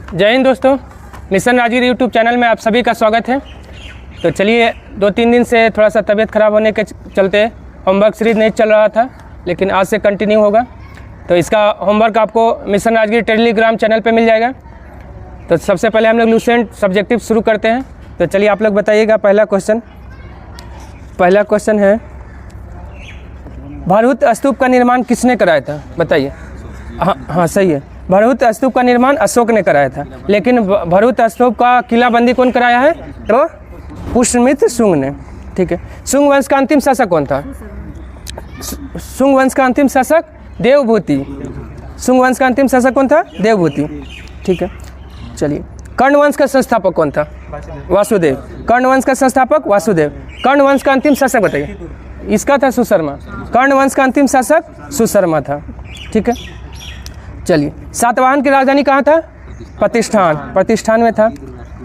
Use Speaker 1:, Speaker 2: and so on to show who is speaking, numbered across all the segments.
Speaker 1: जय हिंद दोस्तों, mission Rajgir YouTube channel में आप सभी का स्वागत है। तो चलिए 2-3 दिन से थोड़ा सा तबीयत ख़राब होने के चलते होमवर्क सीरीज़ नहीं चल रहा था, लेकिन आज से कंटिन्यू होगा। तो इसका होमवर्क आपको मिशन राजगीर टेलीग्राम चैनल पे मिल जाएगा। तो सबसे पहले हम लोग लूसेंट सब्जेक्टिव शुरू करते हैं। तो चलिए आप लोग बताइएगा। पहला क्वेश्चन है, भरहुत स्तूप का निर्माण किसने कराया था? बताइए। हाँ सही है, भरहुत स्तूप का निर्माण अशोक ने कराया था। लेकिन भरहुत स्तूप का किलाबंदी कौन कराया है? तो पुष्यमित्र शुंग ने। ठीक है। शुंग वंश का अंतिम शासक कौन था? शुंग वंश का अंतिम शासक देवभूति। शुंग वंश का अंतिम शासक कौन था? देवभूति। ठीक है। चलिए, कर्ण वंश का संस्थापक कौन था? वासुदेव। कर्ण वंश का संस्थापक वासुदेव। कर्ण वंश का अंतिम शासक बताइए। इसका था सुशर्मा। कर्ण वंश का अंतिम शासक सुशर्मा था। ठीक है। चलिए, सातवाहन की राजधानी कहाँ था? प्रतिष्ठान में था।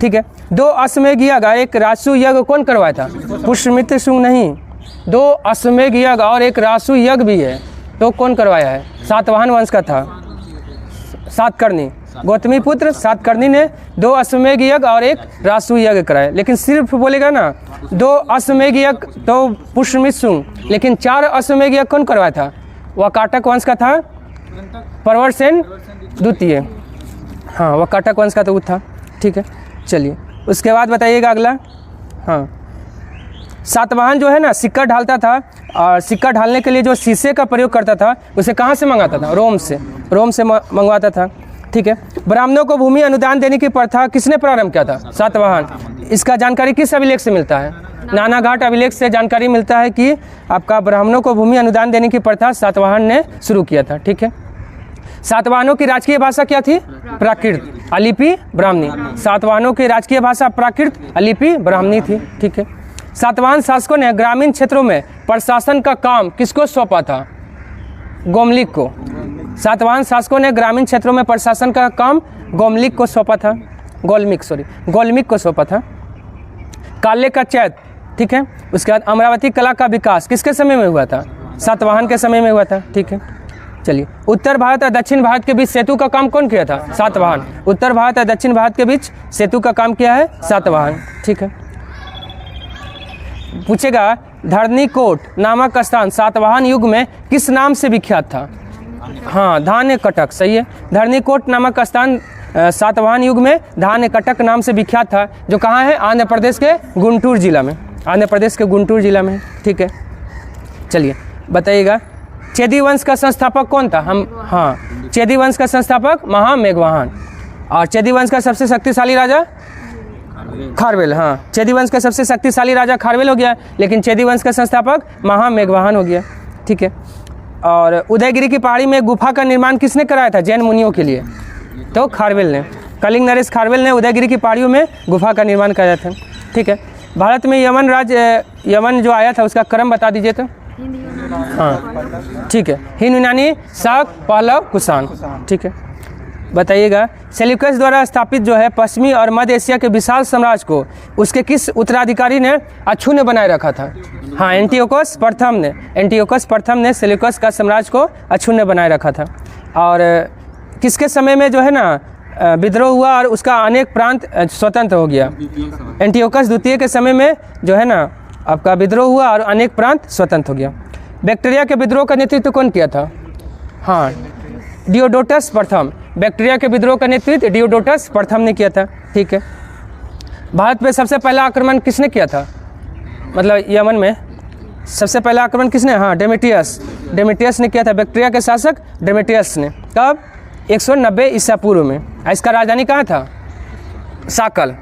Speaker 1: ठीक है। 2 अश्वमेध यज्ञ, एक राजसूय यज्ञ कौन करवाया था? पुष्यमित्र शुंग नहीं। 2 अश्वमेध यज्ञ और एक राजसूय यज्ञ भी है, तो कौन करवाया है? सातवाहन वंश का था सातकर्णी। गौतमी पुत्र सातकर्णी ने 2 अश्वमेध यज्ञ और एक राजसूय यज्ञ कराया। लेकिन सिर्फ बोलेगा ना 2 अश्वमेध यज्ञ तो पुष्यमित्र शुंग, लेकिन 4 अश्वमेध यज्ञ कौन करवाया था? वह काटक वंश का था, प्रवरसेन द्वितीय। हाँ, वह काटक वंश का तो था। ठीक है। चलिए, उसके बाद बताइएगा अगला। हाँ, सातवाहन जो है ना सिक्का ढालता था, और सिक्का ढालने के लिए जो शीशे का प्रयोग करता था उसे कहाँ से मंगाता था? रोम से मंगवाता था। ठीक है। ब्राह्मणों को भूमि अनुदान देने की प्रथा किसने प्रारंभ किया था? सातवाहन। इसका जानकारी किस अभिलेख से मिलता है? नानाघाट अभिलेख से जानकारी मिलता है कि आपका ब्राह्मणों को भूमि अनुदान देने की प्रथा सातवाहन ने शुरू किया था। ठीक है। सातवाहनों की राजकीय भाषा क्या थी? प्राकृत, अलिपि, ब्राह्मणी। सातवाहनों की राजकीय भाषा प्राकृत, अलिपि, ब्राह्मणी थी। ठीक है। सातवाहन शासकों ने ग्रामीण क्षेत्रों में प्रशासन का काम किसको सौंपा था? गोमलिक को। सातवाहन शासकों ने ग्रामीण क्षेत्रों में प्रशासन का काम गोमलिक को सौंपा था। गोलमिक को सौंपा था। काले का चैत। ठीक है। उसके बाद अमरावती कला का विकास किसके समय में हुआ था? सातवाहन के समय में हुआ था। ठीक है। चलिए, उत्तर भारत और दक्षिण भारत के बीच सेतु का काम कौन किया था? सातवाहन। उत्तर भारत और दक्षिण भारत के बीच सेतु का काम किया है सातवाहन। ठीक है। पूछेगा, धरनीकोट नामक स्थान सातवाहन युग में किस नाम से विख्यात था? हाँ, धान्य कटक। सही है। धरनीकोट नामक स्थान सातवाहन युग में धान्य कटक नाम से विख्यात था, जो कहाँ है? आंध्र प्रदेश के गुंटूर जिला में। आंध्र प्रदेश के गुंटूर जिला में। ठीक है। चलिए, बताइएगा, चेदी वंश का संस्थापक कौन था? चेदी वंश का संस्थापक महामेघवाहन। और चेदी वंश का सबसे शक्तिशाली राजा खारवेल। हाँ, चेदी वंश का सबसे शक्तिशाली राजा खारवेल हो गया, लेकिन चेदी वंश का संस्थापक महामेघवाहन हो गया। ठीक है। और उदयगिरी की पहाड़ी में गुफा का निर्माण किसने कराया था जैन मुनियों के लिए? तो खारवेल ने। कलिंग नरेश खारवेल ने उदयगिरी की पहाड़ियों में गुफा का निर्माण कराया था। ठीक है। भारत में यमन जो आया था उसका क्रम बता दीजिए तो। हाँ, ठीक है। हिंद, यूनानी, शाक, पहलव, कुषाण। ठीक है। बताइएगा, सेल्यूकस द्वारा स्थापित जो है पश्चिमी और मध्य एशिया के विशाल साम्राज्य को उसके किस उत्तराधिकारी ने अक्षुण्ण बनाए रखा था? हाँ, एंटियोकस प्रथम ने सेल्यूकस का साम्राज्य को अक्षुण्ण बनाए रखा था। और किसके समय में जो है ना विद्रोह हुआ और उसका अनेक प्रांत स्वतंत्र हो गया? एंटियोकस द्वितीय के समय में जो है ना आपका विद्रोह हुआ और अनेक प्रांत स्वतंत्र हो गया। बैक्टीरिया के विद्रोह का नेतृत्व कौन किया था? हाँ, डियोडोटस प्रथम। बैक्टीरिया के विद्रोह का नेतृत्व डियोडोटस प्रथम ने किया था। ठीक है। भारत पे सबसे पहला आक्रमण किसने किया था? मतलब यमन में सबसे पहला आक्रमण किसने? हाँ, डेमेट्रियस ने किया था। बैक्टीरिया के शासक डेमेट्रियस ने। कब? 190 ईसा पूर्व में। इसका राजधानी कहाँ था? साकल।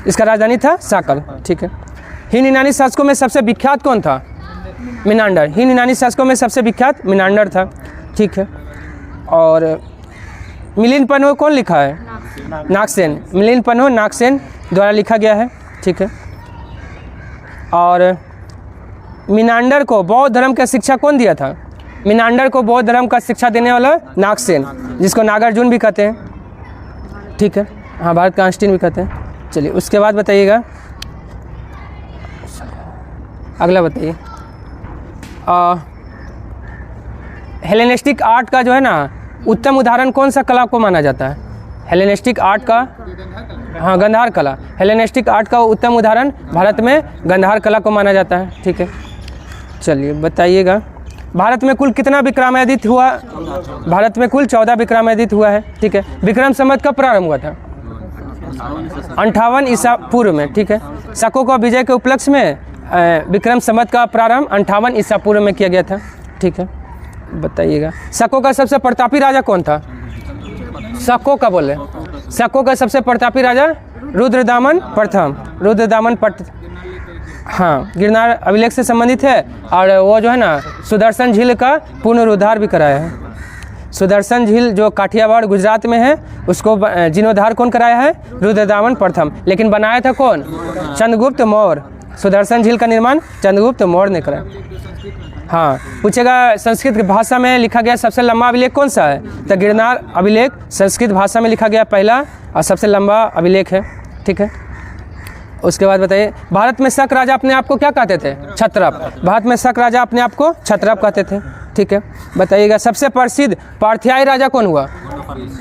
Speaker 1: इसका राजधानी था साकल। ठीक है। हिंद यूनानी शासकों में सबसे विख्यात कौन था? मिनांडर। हिंद यूनानी शासकों में सबसे विख्यात मिनांडर था। ठीक है। और मिलिंद पन्हो कौन लिखा है? नागसेन। मिलिंद पन्हो नागसेन द्वारा लिखा गया है। ठीक है। और मिनांडर को बौद्ध धर्म का शिक्षा कौन दिया था? मिनांडर को बौद्ध धर्म का शिक्षा देने वाला नागसेन, जिसको नागार्जुन भी कहते हैं। ठीक है। हाँ, भारत का आइंस्टीन भी कहते हैं। चलिए, उसके बाद बताइएगा, अगला बताइए। हेलेनिस्टिक आर्ट का जो है ना उत्तम उदाहरण कौन सा कला को माना जाता है? हेलेनिस्टिक आर्ट का, हाँ गंधार कला, हेलेनिस्टिक आर्ट का उत्तम उदाहरण भारत में गंधार कला को माना जाता है। ठीक है, चलिए बताइएगा भारत में कुल कितना विक्रमादित्य हुआ? भारत में कुल 14 विक्रमादित्य हुआ है। ठीक है, विक्रम संवत कब प्रारंभ हुआ था? 58 ईसा पूर्व में। ठीक है, शकों का विजय के उपलक्ष्य में विक्रम संवत का प्रारंभ 58 ईसा पूर्व में किया गया था। ठीक है, बताइएगा शकों का सबसे प्रतापी राजा कौन था? शकों का बोले, शकों का सबसे प्रतापी राजा रुद्रदामन प्रथम, रुद्रदामन हाँ गिरनार अभिलेख से संबंधित है, और वो जो है ना सुदर्शन झील का पुनरुद्धार भी कराया है। सुदर्शन झील जो काठियावाड़ गुजरात में है, उसको जीर्णोद्धार कौन कराया है? रुद्रदामन प्रथम। लेकिन बनाया था कौन? चंद्रगुप्त मौर्य। सुदर्शन झील का निर्माण चंद्रगुप्त मौर्य ने कराया। हाँ, पूछेगा संस्कृत भाषा में लिखा गया सबसे लंबा अभिलेख कौन सा है? तो गिरनार अभिलेख संस्कृत भाषा में लिखा गया पहला और सबसे लंबा अभिलेख है। ठीक है, उसके बाद बताइए भारत में शक राजा अपने आप को क्या कहते थे? क्षत्रप। भारत में शक राजा अपने आप को क्षत्रप कहते थे। ठीक है, बताइएगा सबसे प्रसिद्ध पार्थियाई राजा कौन हुआ?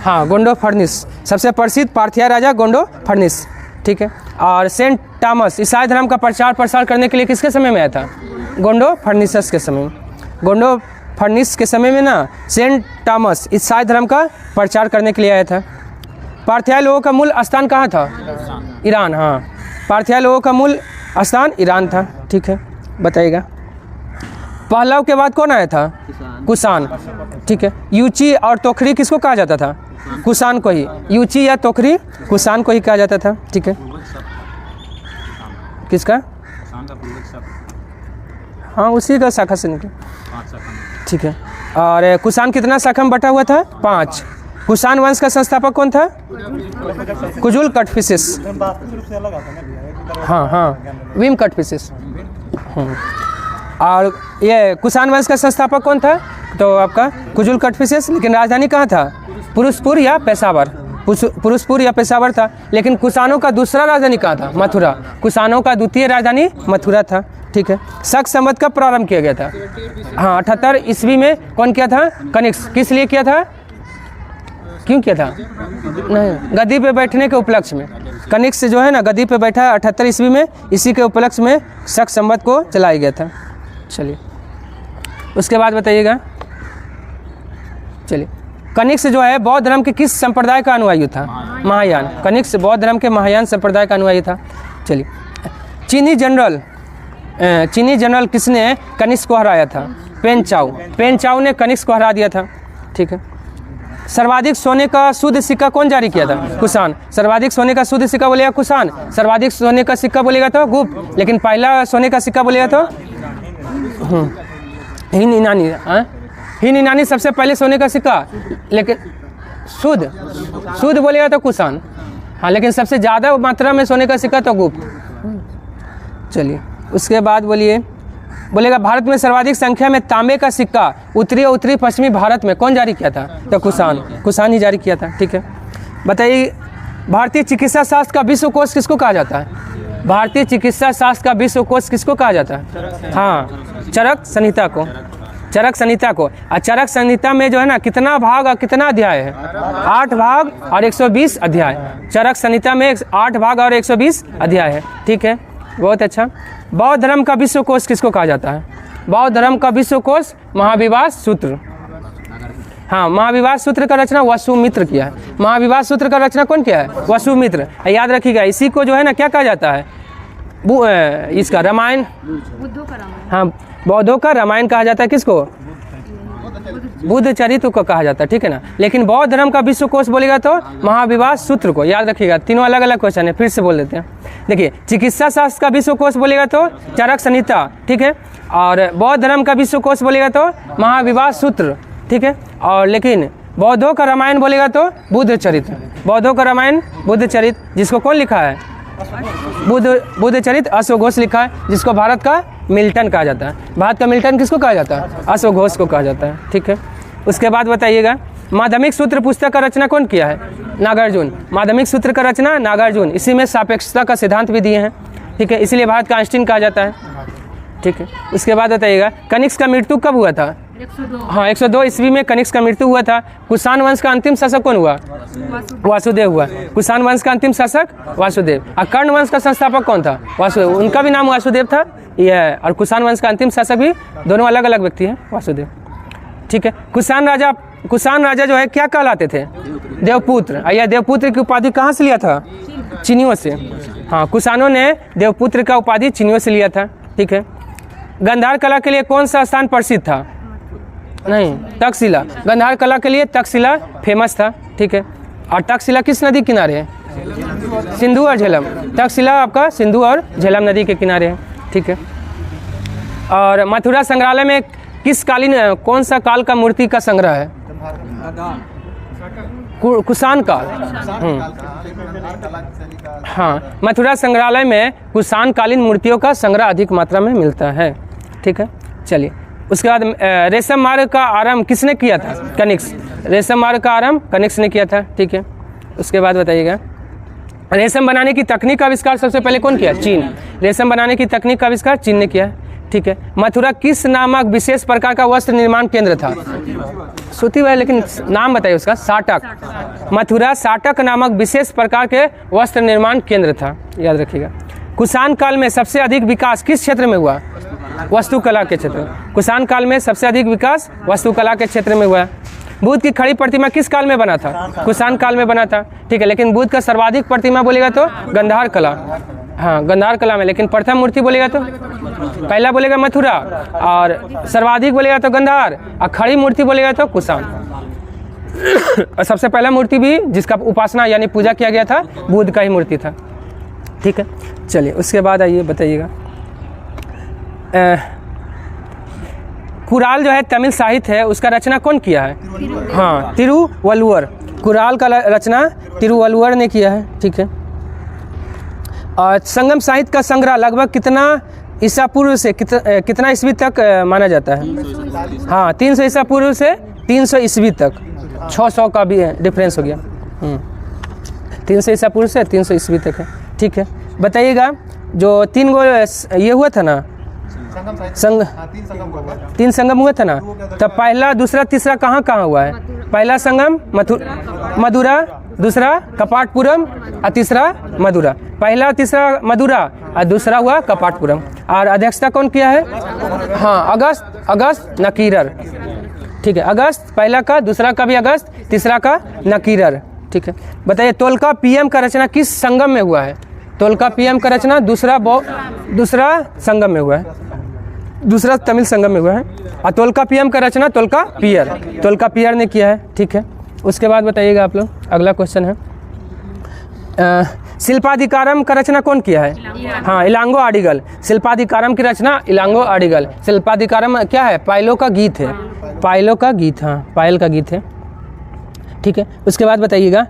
Speaker 1: हाँ, गोंडो फर्निस। सबसे प्रसिद्ध पार्थियाई राजा गोंडो फर्निस। ठीक है, और सेंट थॉमस ईसाई धर्म का प्रचार प्रसार करने के लिए किसके समय में आया था? गोंडो फर्निसस के समय में। गोंडो फर्निस के समय में ना सेंट थॉमस ईसाई धर्म का प्रचार करने के लिए आया था। पार्थियाई लोगों का मूल स्थान कहाँ था? ईरान। हाँ, पार्थियाई लोगों का मूल स्थान ईरान था। ठीक है, बताइएगा पहलव के बाद कौन आया था? कुषाण। ठीक है, यूची और तोखरी किसको कहा जाता था? कुषाण को ही। यूची या तोखरी कुषाण को ही कहा जाता था। ठीक है, किसका? हाँ, उसी का शाखा से निकला। ठीक है, और कुषाण कितना शाखा में बटा हुआ था? 5। कुषाण वंश का संस्थापक कौन था? कुजुल कटफिसिस। हाँ हाँ, विम कटफिसिस। और ये कुषाण वंश का संस्थापक कौन था? तो आपका कुजुल कटफिसिस। लेकिन राजधानी कहाँ था? पुरुषपुर या पेशावर। पुरुषपुर या पेशावर था। लेकिन कुषाणों का दूसरा राजधानी कहाँ था? मथुरा। कुषाणों का द्वितीय राजधानी मथुरा था। ठीक है, शक संवत का प्रारंभ किया गया था? हाँ, 78 ईस्वी में। कौन किया था? कनिष्क। किस लिए किया था? क्यों किया था? नहीं, गद्दी पे बैठने के उपलक्ष्य में। कनिष्क जो है ना गद्दी पे बैठा 78 ईस्वी में, इसी के उपलक्ष्य में शक संवत को चलाया गया था। चलिए उसके बाद बताइएगा, चलिए कनिष्क जो है बौद्ध धर्म के किस संप्रदाय का अनुयायी था? महायान। कनिष्क बौद्ध धर्म के महायान संप्रदाय का अनुयायी था। चलिए चीनी जनरल किसने कनिष्क को हराया था? पेन चाओ। पेन चाओ ने कनिष्क को हरा दिया था। ठीक है, सर्वाधिक सोने का शुद्ध सिक्का कौन जारी किया था? कुषाण। सर्वाधिक सोने का शुद्ध सिक्का बोलेगा कुषाण, सर्वाधिक सोने का सिक्का बोलेगा तो गुप्त। लेकिन पहला सोने का सिक्का बोलेगा तो हिन ईनानी सबसे पहले सोने का सिक्का। लेकिन शुद्ध बोलेगा तो कुषाण। हाँ, लेकिन सबसे ज़्यादा मात्रा में सोने का सिक्का तो गुप्त। चलिए उसके बाद बोलेगा भारत में सर्वाधिक संख्या में तांबे का सिक्का उत्तरी पश्चिमी भारत में कौन जारी किया था? तो कुषाण ही जारी किया था। ठीक है, बताइए भारतीय चिकित्सा शास्त्र का विश्व कोश किसको कहा जाता है? भारतीय चिकित्सा शास्त्र का विश्व कोश किसको कहा जाता है? हाँ, चरक संहिता को। चरक संहिता को। और चरक संहिता में जो है ना कितना भाग और कितना अध्याय है? 8 भाग और 120 अध्याय। चरक संहिता में 8 भाग और 120 अध्याय है। ठीक है, बहुत अच्छा। बौद्ध धर्म का विश्व कोश किसको कहा जाता है? बौद्ध धर्म का विश्व कोश महाविवाद सूत्र। हाँ, महाविवाद सूत्र का रचना वसुमित्र किया है। महाविवाद सूत्र का रचना कौन किया है? वसुमित्र। याद रखिएगा, इसी को जो है ना क्या कहा जाता है? इसका रामायण। हाँ, बौद्धों का रामायण कहा जाता है। किसको? बुद्ध चरित्र को कहा जाता है। ठीक है ना, लेकिन बौद्ध धर्म का विश्व कोश बोलेगा तो महाविवाद सूत्र को। याद रखिएगा, तीनों अलग अलग क्वेश्चन है, फिर से बोल देते हैं। देखिए, चिकित्सा शास्त्र का विश्व कोश बोलेगा तो चरक संहिता। ठीक है, और बौद्ध धर्म का विश्व कोश बोलेगा तो महाविवाद सूत्र। ठीक है, और लेकिन बौद्धों का रामायण बोलेगा तो बुद्ध चरित्र। बौद्धों का रामायण बुद्ध चरित्र, जिसको कौन लिखा है? बुद्ध चरित्र अशोक घोष लिखा है, जिसको भारत का मिल्टन कहा जाता है। भारत का मिल्टन किसको कहा जाता है? अशोक घोष को कहा जाता है। ठीक है, उसके बाद बताइएगा माध्यमिक सूत्र पुस्तक का रचना कौन किया है? नागार्जुन। माध्यमिक सूत्र का रचना नागार्जुन। इसी में सापेक्षता का सिद्धांत भी दिए हैं। ठीक है, इसीलिए भारत का आइंस्टीन कहा जाता है। ठीक है, उसके बाद बताइएगा कनिष्क का मृत्यु कब हुआ था? हाँ 102 ईस्वी में कनिष्क का मृत्यु हुआ था। कुषाण वंश का अंतिम शासक कौन हुआ? वासुदेव हुआ। कुषाण वंश का अंतिम शासक वासुदेव। और कर्ण वंश का संस्थापक कौन था? वासुदेव। उनका भी नाम वासुदेव था यह। और कुषाण वंश का अंतिम शासक भी, दोनों अलग अलग व्यक्ति हैं, वासुदेव। ठीक है। कुषाण राजा जो है क्या कहलाते थे? देवपुत्र। यह देवपुत्र की उपाधि कहाँ से लिया था? चीनियों से। हाँ, कुषाणों ने देवपुत्र का उपाधि चीनियों से लिया था। ठीक है। गंधार कला के लिए कौन सा स्थान प्रसिद्ध था? नहीं, तक्षशिला। गंधार कला के लिए तक्षशिला फेमस था। ठीक है। और तक्षशिला किस नदी किनारे है? सिंधु और झेलम। तक्षशिला आपका सिंधु और झेलम नदी के किनारे है। ठीक है। और मथुरा संग्रहालय में किस कालीन, कौन सा काल का मूर्ति का संग्रह है? कुषाण काल। हाँ, मथुरा संग्रहालय में कुषाण कालीन मूर्तियों का संग्रह अधिक मात्रा में मिलता है। ठीक है। चलिए, उसके बाद रेशम मार्ग का आरंभ किसने किया था? कनिष्क। रेशम मार्ग का आरंभ कनिष्क ने किया था। ठीक है। उसके बाद बताइएगा, रेशम बनाने की तकनीक का आविष्कार सबसे पहले कौन किया? चीन। रेशम बनाने की तकनीक का आविष्कार चीन ने किया है। ठीक है। मथुरा किस नामक विशेष प्रकार का वस्त्र निर्माण केंद्र था? सूती हुआ, लेकिन नाम बताइए उसका। साटक। मथुरा साटक नामक विशेष प्रकार के वस्त्र निर्माण केंद्र था, याद रखिएगा। कुषाण काल में सबसे अधिक विकास किस क्षेत्र में हुआ? वास्तुकला के क्षेत्र में। कुषाण काल में सबसे अधिक विकास वास्तुकला के क्षेत्र में हुआ। बुद्ध की खड़ी प्रतिमा किस काल में बना था? कुषाण काल में बना था। ठीक है। लेकिन बुद्ध का सर्वाधिक प्रतिमा बोलेगा तो गंधार कला। हाँ, गंधार कला में। लेकिन प्रथम मूर्ति बोलेगा तो पहला बोलेगा मथुरा, और सर्वाधिक बोलेगा तो गंधार, और खड़ी मूर्ति बोलेगा तो कुषाण। और सबसे पहला मूर्ति भी जिसका उपासना यानी पूजा किया गया था, बुद्ध का ही मूर्ति था। ठीक है। चलिए, उसके बाद आइए बताइएगा, कुराल जो है तमिल साहित्य है, उसका रचना कौन किया है? हाँ, तिरुवल्लुवर। कुराल का रचना तिरुवल्लुवर ने किया है। ठीक है। और संगम साहित्य का संग्रह लगभग कितना ईसा पूर्व से कितना ईस्वी तक माना जाता है? हाँ, 300 ईसा पूर्व से 300 ईस्वी तक। 600 का भी डिफरेंस हो गया। 300 ईसा पूर्व से 300 ईस्वी तक है। ठीक है। बताइएगा, जो 3 गो ये हुआ था ना, तीन संगम हुआ था ना, तब पहला, दूसरा, तीसरा कहाँ कहाँ हुआ है? पहला संगम मदुरा, दूसरा कपाटपुरम और तीसरा मदुरा। पहला, तीसरा मदुरा और दूसरा हुआ कपाटपुरम। और अध्यक्षता कौन किया है? हाँ, अगस्त नकीरर। ठीक है। अगस्त पहला का, दूसरा का भी अगस्त, तीसरा का नकीरर। ठीक है। बताइए, तोलका पीएम का रचना किस संगम में हुआ है? तोलका पीएम का रचना दूसरा संगम में हुआ है, दूसरा तमिल संगम में हुआ है। और तोलका पीएम का रचना तोलका पियर ने किया है। ठीक है। उसके बाद बताइएगा आप लोग, अगला क्वेश्चन है, शिल्पाधिकारम का रचना कौन किया है? हाँ, इलांगो आडिगल। शिल्पाधिकारम की रचना इलांगो आडिगल। शिल्पाधिकारम क्या है? पायलों का गीत है। पायलों का गीत, हाँ, पायल का गीत है। ठीक है। उसके बाद बताइएगा,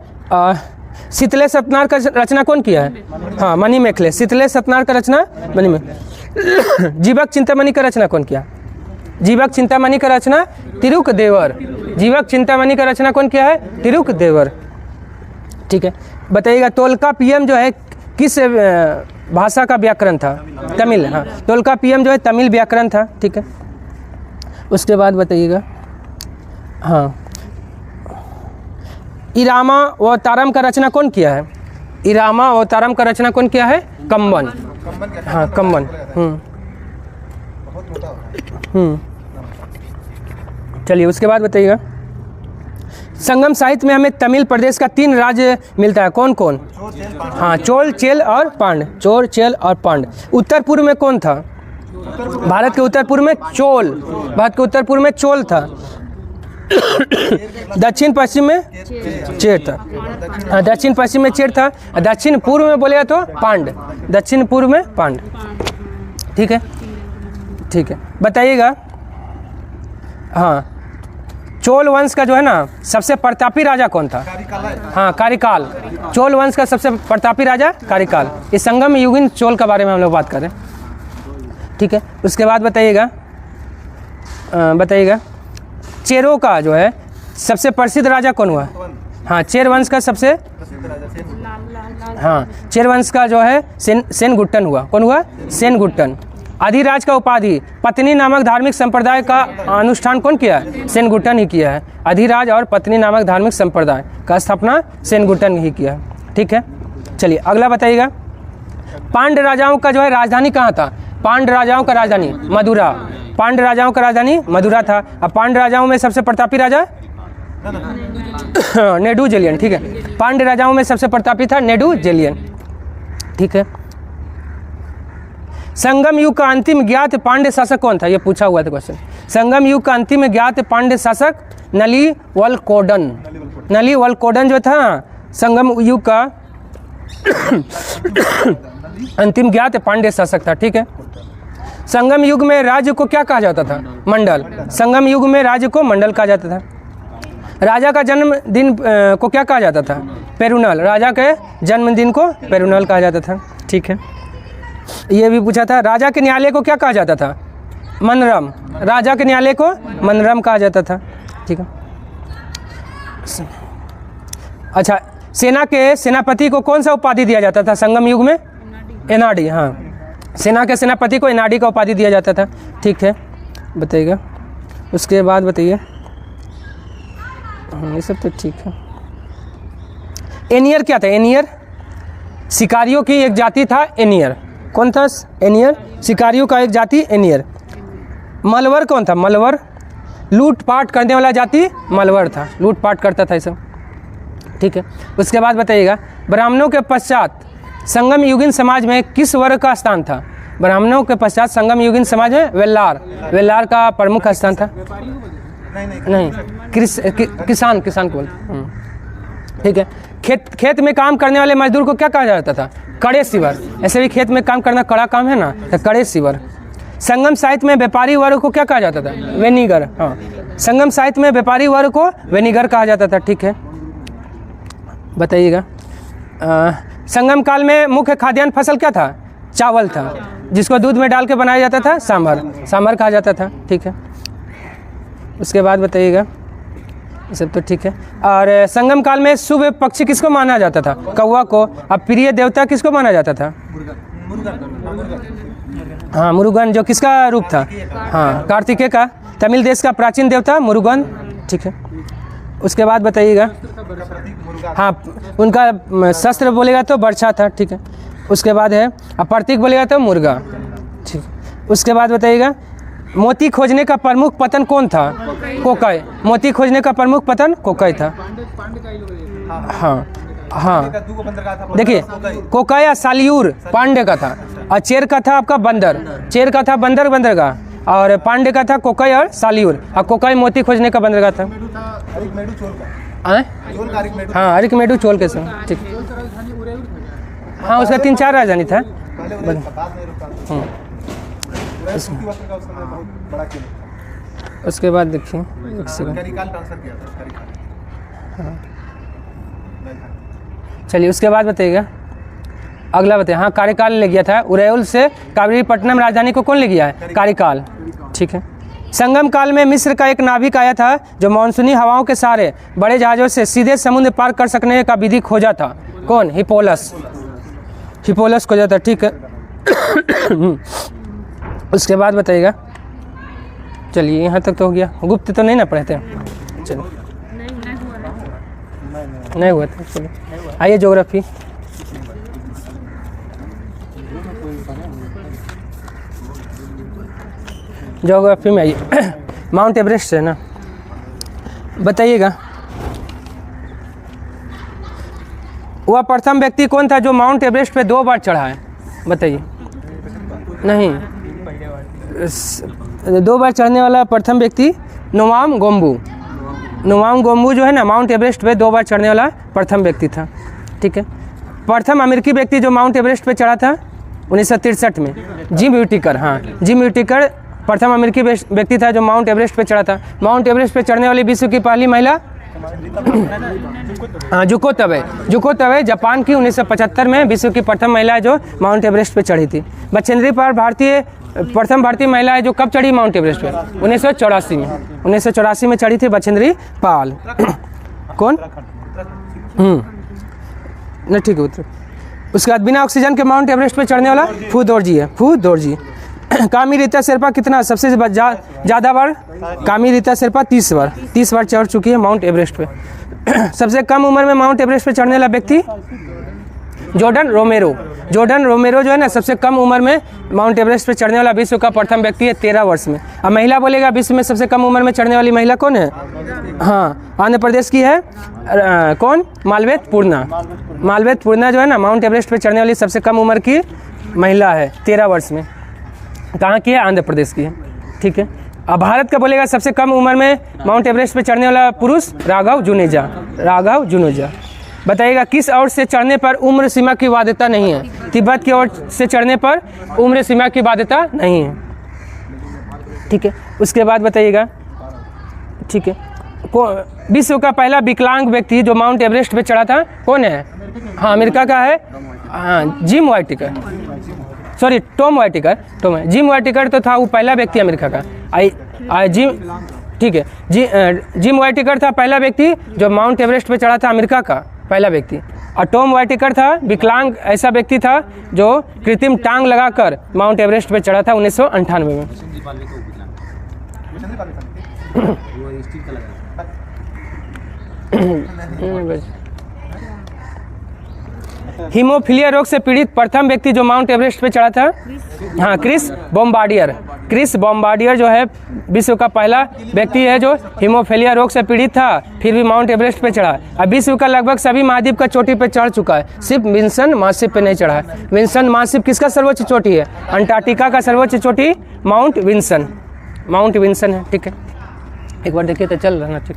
Speaker 1: शीतले सतनार का रचना कौन किया है? हाँ, मणि मेखले। शीतले सतनार का रचना मणि मेखले। जीवक चिंतामणि का रचना कौन किया? जीवक चिंतामणि का रचना तिरुकदेवर। जीवक चिंतामणि का रचना कौन किया है? तिरुकदेवर। ठीक है। बताइएगा, तोलका पीएम जो है किस भाषा का व्याकरण था? तमिल। हाँ, तोलका पीएम जो है तमिल व्याकरण था। ठीक है। उसके बाद बताइएगा, हाँ, इरामावतारम का रचना कौन किया है? इरामावतारम का रचना कौन किया है? कंबन। हाँ, कंबन। चलिए, उसके बाद बताइएगा, संगम साहित्य में हमें तमिल प्रदेश का 3 राज्य मिलता है, कौन कौन? हाँ, चोल, चेल और पांड। चोल, चेल और पांड। उत्तर पूर्व में कौन था? भारत के उत्तर पूर्व में चोल। भारत के उत्तर पूर्व में चोल था। दक्षिण पश्चिम में चेर था। हाँ, दक्षिण पश्चिम में चेर था। दक्षिण पूर्व में बोलेगा तो पांड। दक्षिण पूर्व में पांड। ठीक है। ठीक है। बताइएगा, हाँ, चोल वंश का जो है ना सबसे प्रतापी राजा कौन था? हाँ, कारिकाल। चोल वंश का सबसे प्रतापी राजा कारिकाल। इस संगम युगीन चोल के बारे में हम लोग बात करें। ठीक है। उसके बाद बताइएगा, चेरों का जो है सबसे प्रसिद्ध राजा कौन हुआ? हाँ, चेर वंश का सबसे, हाँ, चेर वंश का जो है सेनगुट्टन हुआ। कौन हुआ? सेनगुट्टन। अधिराज का उपाधि पत्नी नामक धार्मिक संप्रदाय का अनुष्ठान कौन किया है? सेनगुटन ही किया है। अधिराज और पत्नी नामक धार्मिक संप्रदाय का स्थापना सेनगुटन ही किया है। ठीक है, चलिए अगला बताइएगा। पांड्य राजाओं का जो है राजधानी कहाँ था? पांड्य राजाओं का राजधानी मदुरा। पांड्य राजाओं का राजधानी मदुरा था। अब पांड्य राजाओं में सबसे प्रतापी राजा नेडुजेलियन। ठीक है, पांड्य राजाओं में सबसे प्रतापी था नेडुजेलियन। ठीक है, संगम युग का अंतिम ज्ञात पांड्य शासक कौन था? ये पूछा हुआ था क्वेश्चन। संगम युग का अंतिम ज्ञात पांड्य शासक नलिवलकोडन। नलिवलकोडन जो था संगम युग का अंतिम ज्ञात पांड्य शासक था। ठीक है, संगम युग में राज्य को क्या कहा जाता था? मंडल। संगम युग में राज्य को मंडल कहा जाता था। राजा का जन्मदिन को क्या कहा जाता था? पेरुनल। राजा के जन्मदिन को पेरुनल कहा जाता था। ठीक है, ये भी पूछा था। राजा के न्यायालय को क्या कहा जाता था? मनरम। राजा के न्यायालय को मनरम कहा जाता था। ठीक है, अच्छा, सेना के सेनापति को कौन सा उपाधि दिया जाता था संगम युग में? एनाडी। हाँ, सेना के सेनापति को एनाडी का उपाधि दिया जाता था। ठीक है, बताइएगा। उसके बाद बताइए। ये सब तो ठीक है। एनियर क्या था? एनियर शिकारियों की एक जाति था। एनियर कौन था? एनियर शिकारियों का एक जाति एनियर। मलवर कौन था? मलवर लूटपाट करने वाला जाति मलवर था, लूटपाट करता था ये सब। ठीक है, उसके बाद बताइएगा। ब्राह्मणों के पश्चात संगम युगीन समाज में किस वर्ग का स्थान था? ब्राह्मणों के पश्चात संगम युगीन समाज में वेल्लार। वेल्लार का प्रमुख स्थान था। नहीं, किसान को बोलते। ठीक है, खेत में काम करने वाले मजदूर को क्या कहा जाता था? कड़े सीवर। ऐसे भी खेत में काम करना कड़ा काम है ना, तो कड़े सीवर। संगम साहित्य में व्यापारी वर्ग को क्या कहा जाता था? वेनिगर। हाँ, संगम साहित्य में व्यापारी वर्ग को वेनिगर कहा जाता था। ठीक है, बताइएगा। संगम काल में मुख्य खाद्यान्न फसल क्या था? चावल था, जिसको दूध में डाल के बनाया जाता था सांभर। सांभर कहा जाता था। ठीक है, उसके बाद बताइएगा। ये सब तो ठीक है। और संगम काल में शुभ पक्षी किसको माना जाता था? कौवा को। अब प्रिय देवता किसको माना जाता था? हाँ, मुरुगन, जो किसका रूप था? हाँ, कार्तिकेय का। तमिल देश का प्राचीन देवता मुरुगन। ठीक है, उसके बाद बताइएगा। हाँ, उनका शस्त्र बोलेगा तो बर्छा था। ठीक है, उसके बाद है अब प्रतीक बोलेगा तो मुर्गा। ठीक, उसके बाद बताइएगा। मोती खोजने का प्रमुख पतन कौन था? कोकय। मोती खोजने का प्रमुख पतन कोकय था। हाँ हाँ, देखिए, कोकय या सालियूर पांड्य का था, और चेर का था आपका बंदर। चेर का था बंदर का, और पांड्य का था कोकय और सालियूर। और कोकय मोती खोजने का बंदर का था। हाँ, अरिकमेडु चोल के संग। ठीक, हाँ, उसका 3-4 राजधानी था। उसके बाद देखिए, चलिए उसके बाद बताइएगा। अगला बताइए। हाँ, कार्यकाल ले गया था। उरैल से कावेरीपट्टनम राजधानी को कौन ले गया है? कार्यकाल। ठीक है, संगम काल में मिस्र का एक नाविक आया था जो मानसूनी हवाओं के सहारे बड़े जहाज़ों से सीधे समुद्र पार कर सकने का विधि खोजा था। कौन? हिपोलस। हिपोलस खोजा था। ठीक है, उसके बाद बताइएगा। चलिए, यहाँ तक तो हो गया। गुप्त तो नहीं ना पढ़े थे? चलिए, नहीं हुआ था। चलिए, आइए ज्योग्राफी। ज्योग्राफी में आइए। माउंट एवरेस्ट है ना, बताइएगा। वह प्रथम व्यक्ति कौन था जो माउंट एवरेस्ट पे 2 बार चढ़ा है? बताइए। नहीं, 2 बार चढ़ने वाला प्रथम व्यक्ति नोआम गोम्बू। नोआम गोम्बू जो है ना, माउंट एवरेस्ट पे 2 बार चढ़ने वाला प्रथम व्यक्ति था। ठीक है, प्रथम अमेरिकी व्यक्ति जो माउंट एवरेस्ट पे चढ़ा था 1963 में, जिम व्हिटेकर। हाँ, जिम व्हिटेकर प्रथम अमेरिकी व्यक्ति था जो माउंट एवरेस्ट पे चढ़ा था। माउंट एवरेस्ट पे चढ़ने वाली विश्व की पहली महिला जुको तबे। जुको तबे जापान की 1975 में विश्व की प्रथम महिला है जो माउंट एवरेस्ट पे चढ़ी थी। बचेंद्री पाल प्रथम भारतीय महिला है जो कब चढ़ी माउंट एवरेस्ट पे? 1984 में। 1984 में चढ़ी थी बचेंद्री पाल। कौन? नहीं, ठीक है। उसके बाद बिना ऑक्सीजन के माउंट एवरेस्ट पे चढ़ने वाला फू दोरजी है। फू दोरजी। कामी रीता शेरपा कितना सबसे ज़्यादा बार? कामी रीता शेरपा 30 बार, 30 बार चढ़ चुकी है माउंट एवरेस्ट पे। सबसे कम उम्र में माउंट एवरेस्ट पे चढ़ने वाला व्यक्ति? जॉर्डन रोमेरो। जॉर्डन रोमेरो जो है ना, सबसे कम उम्र में माउंट एवरेस्ट पे चढ़ने वाला विश्व का प्रथम व्यक्ति है 13 वर्ष में। अब महिला बोलेगा विश्व में सबसे कम उम्र में चढ़ने वाली महिला कौन है? हाँ, आंध्र प्रदेश की है कौन? मालवेत पूर्णा। मालवेत पूर्णा जो है ना, माउंट एवरेस्ट पे चढ़ने वाली सबसे कम उम्र की महिला है 13 वर्ष में। कहाँ की है? आंध्र प्रदेश की है। ठीक है। अब भारत का बोलेगा सबसे कम उम्र में माउंट एवरेस्ट पे चढ़ने वाला पुरुष? राघव जुनेजा। राघव जुनेजा। बताइएगा किस ओर से चढ़ने पर उम्र सीमा की बाध्यता नहीं है? तिब्बत की ओर से चढ़ने पर उम्र सीमा की बाध्यता नहीं है। ठीक है। उसके बाद बताइएगा, ठीक है, विश्व का पहला विकलांग व्यक्ति जो माउंट एवरेस्ट पे चढ़ा था कौन है? हाँ, अमेरिका का है, हाँ, जिम वाइटिकर, सॉरी टॉम वाइटिकर। जिम वाइटिकर तो था वो पहला व्यक्ति अमेरिका का। जिम, ठीक है, जिम वाइटिकर था पहला व्यक्ति जो माउंट एवरेस्ट पे चढ़ा था, अमेरिका का पहला व्यक्ति। और टॉम वाइटिकर था विकलांग ऐसा व्यक्ति था जो कृत्रिम टांग लगाकर माउंट एवरेस्ट पे चढ़ा था 1998 में। हीमोफीलिया रोग से पीड़ित प्रथम व्यक्ति जो माउंट एवरेस्ट पे चढ़ा था? हाँ, क्रिस बॉम्बार्डियर। क्रिस बॉम्बार्डियर जो है विश्व का पहला व्यक्ति है जो हीमोफीलिया रोग से पीड़ित था, फिर भी माउंट एवरेस्ट पे चढ़ा। अब विश्व का लगभग सभी महाद्वीप का चोटी पे चढ़ चुका है, सिर्फ विंसन महाद्वीप पे नहीं चढ़ा है। विंसन महाद्वीप किसका सर्वोच्च चोटी है? अंटार्कटिका का सर्वोच्च चोटी माउंट विंसन। माउंट विंसन है। ठीक है, एक बार देखिए तो चल रहा है। ठीक,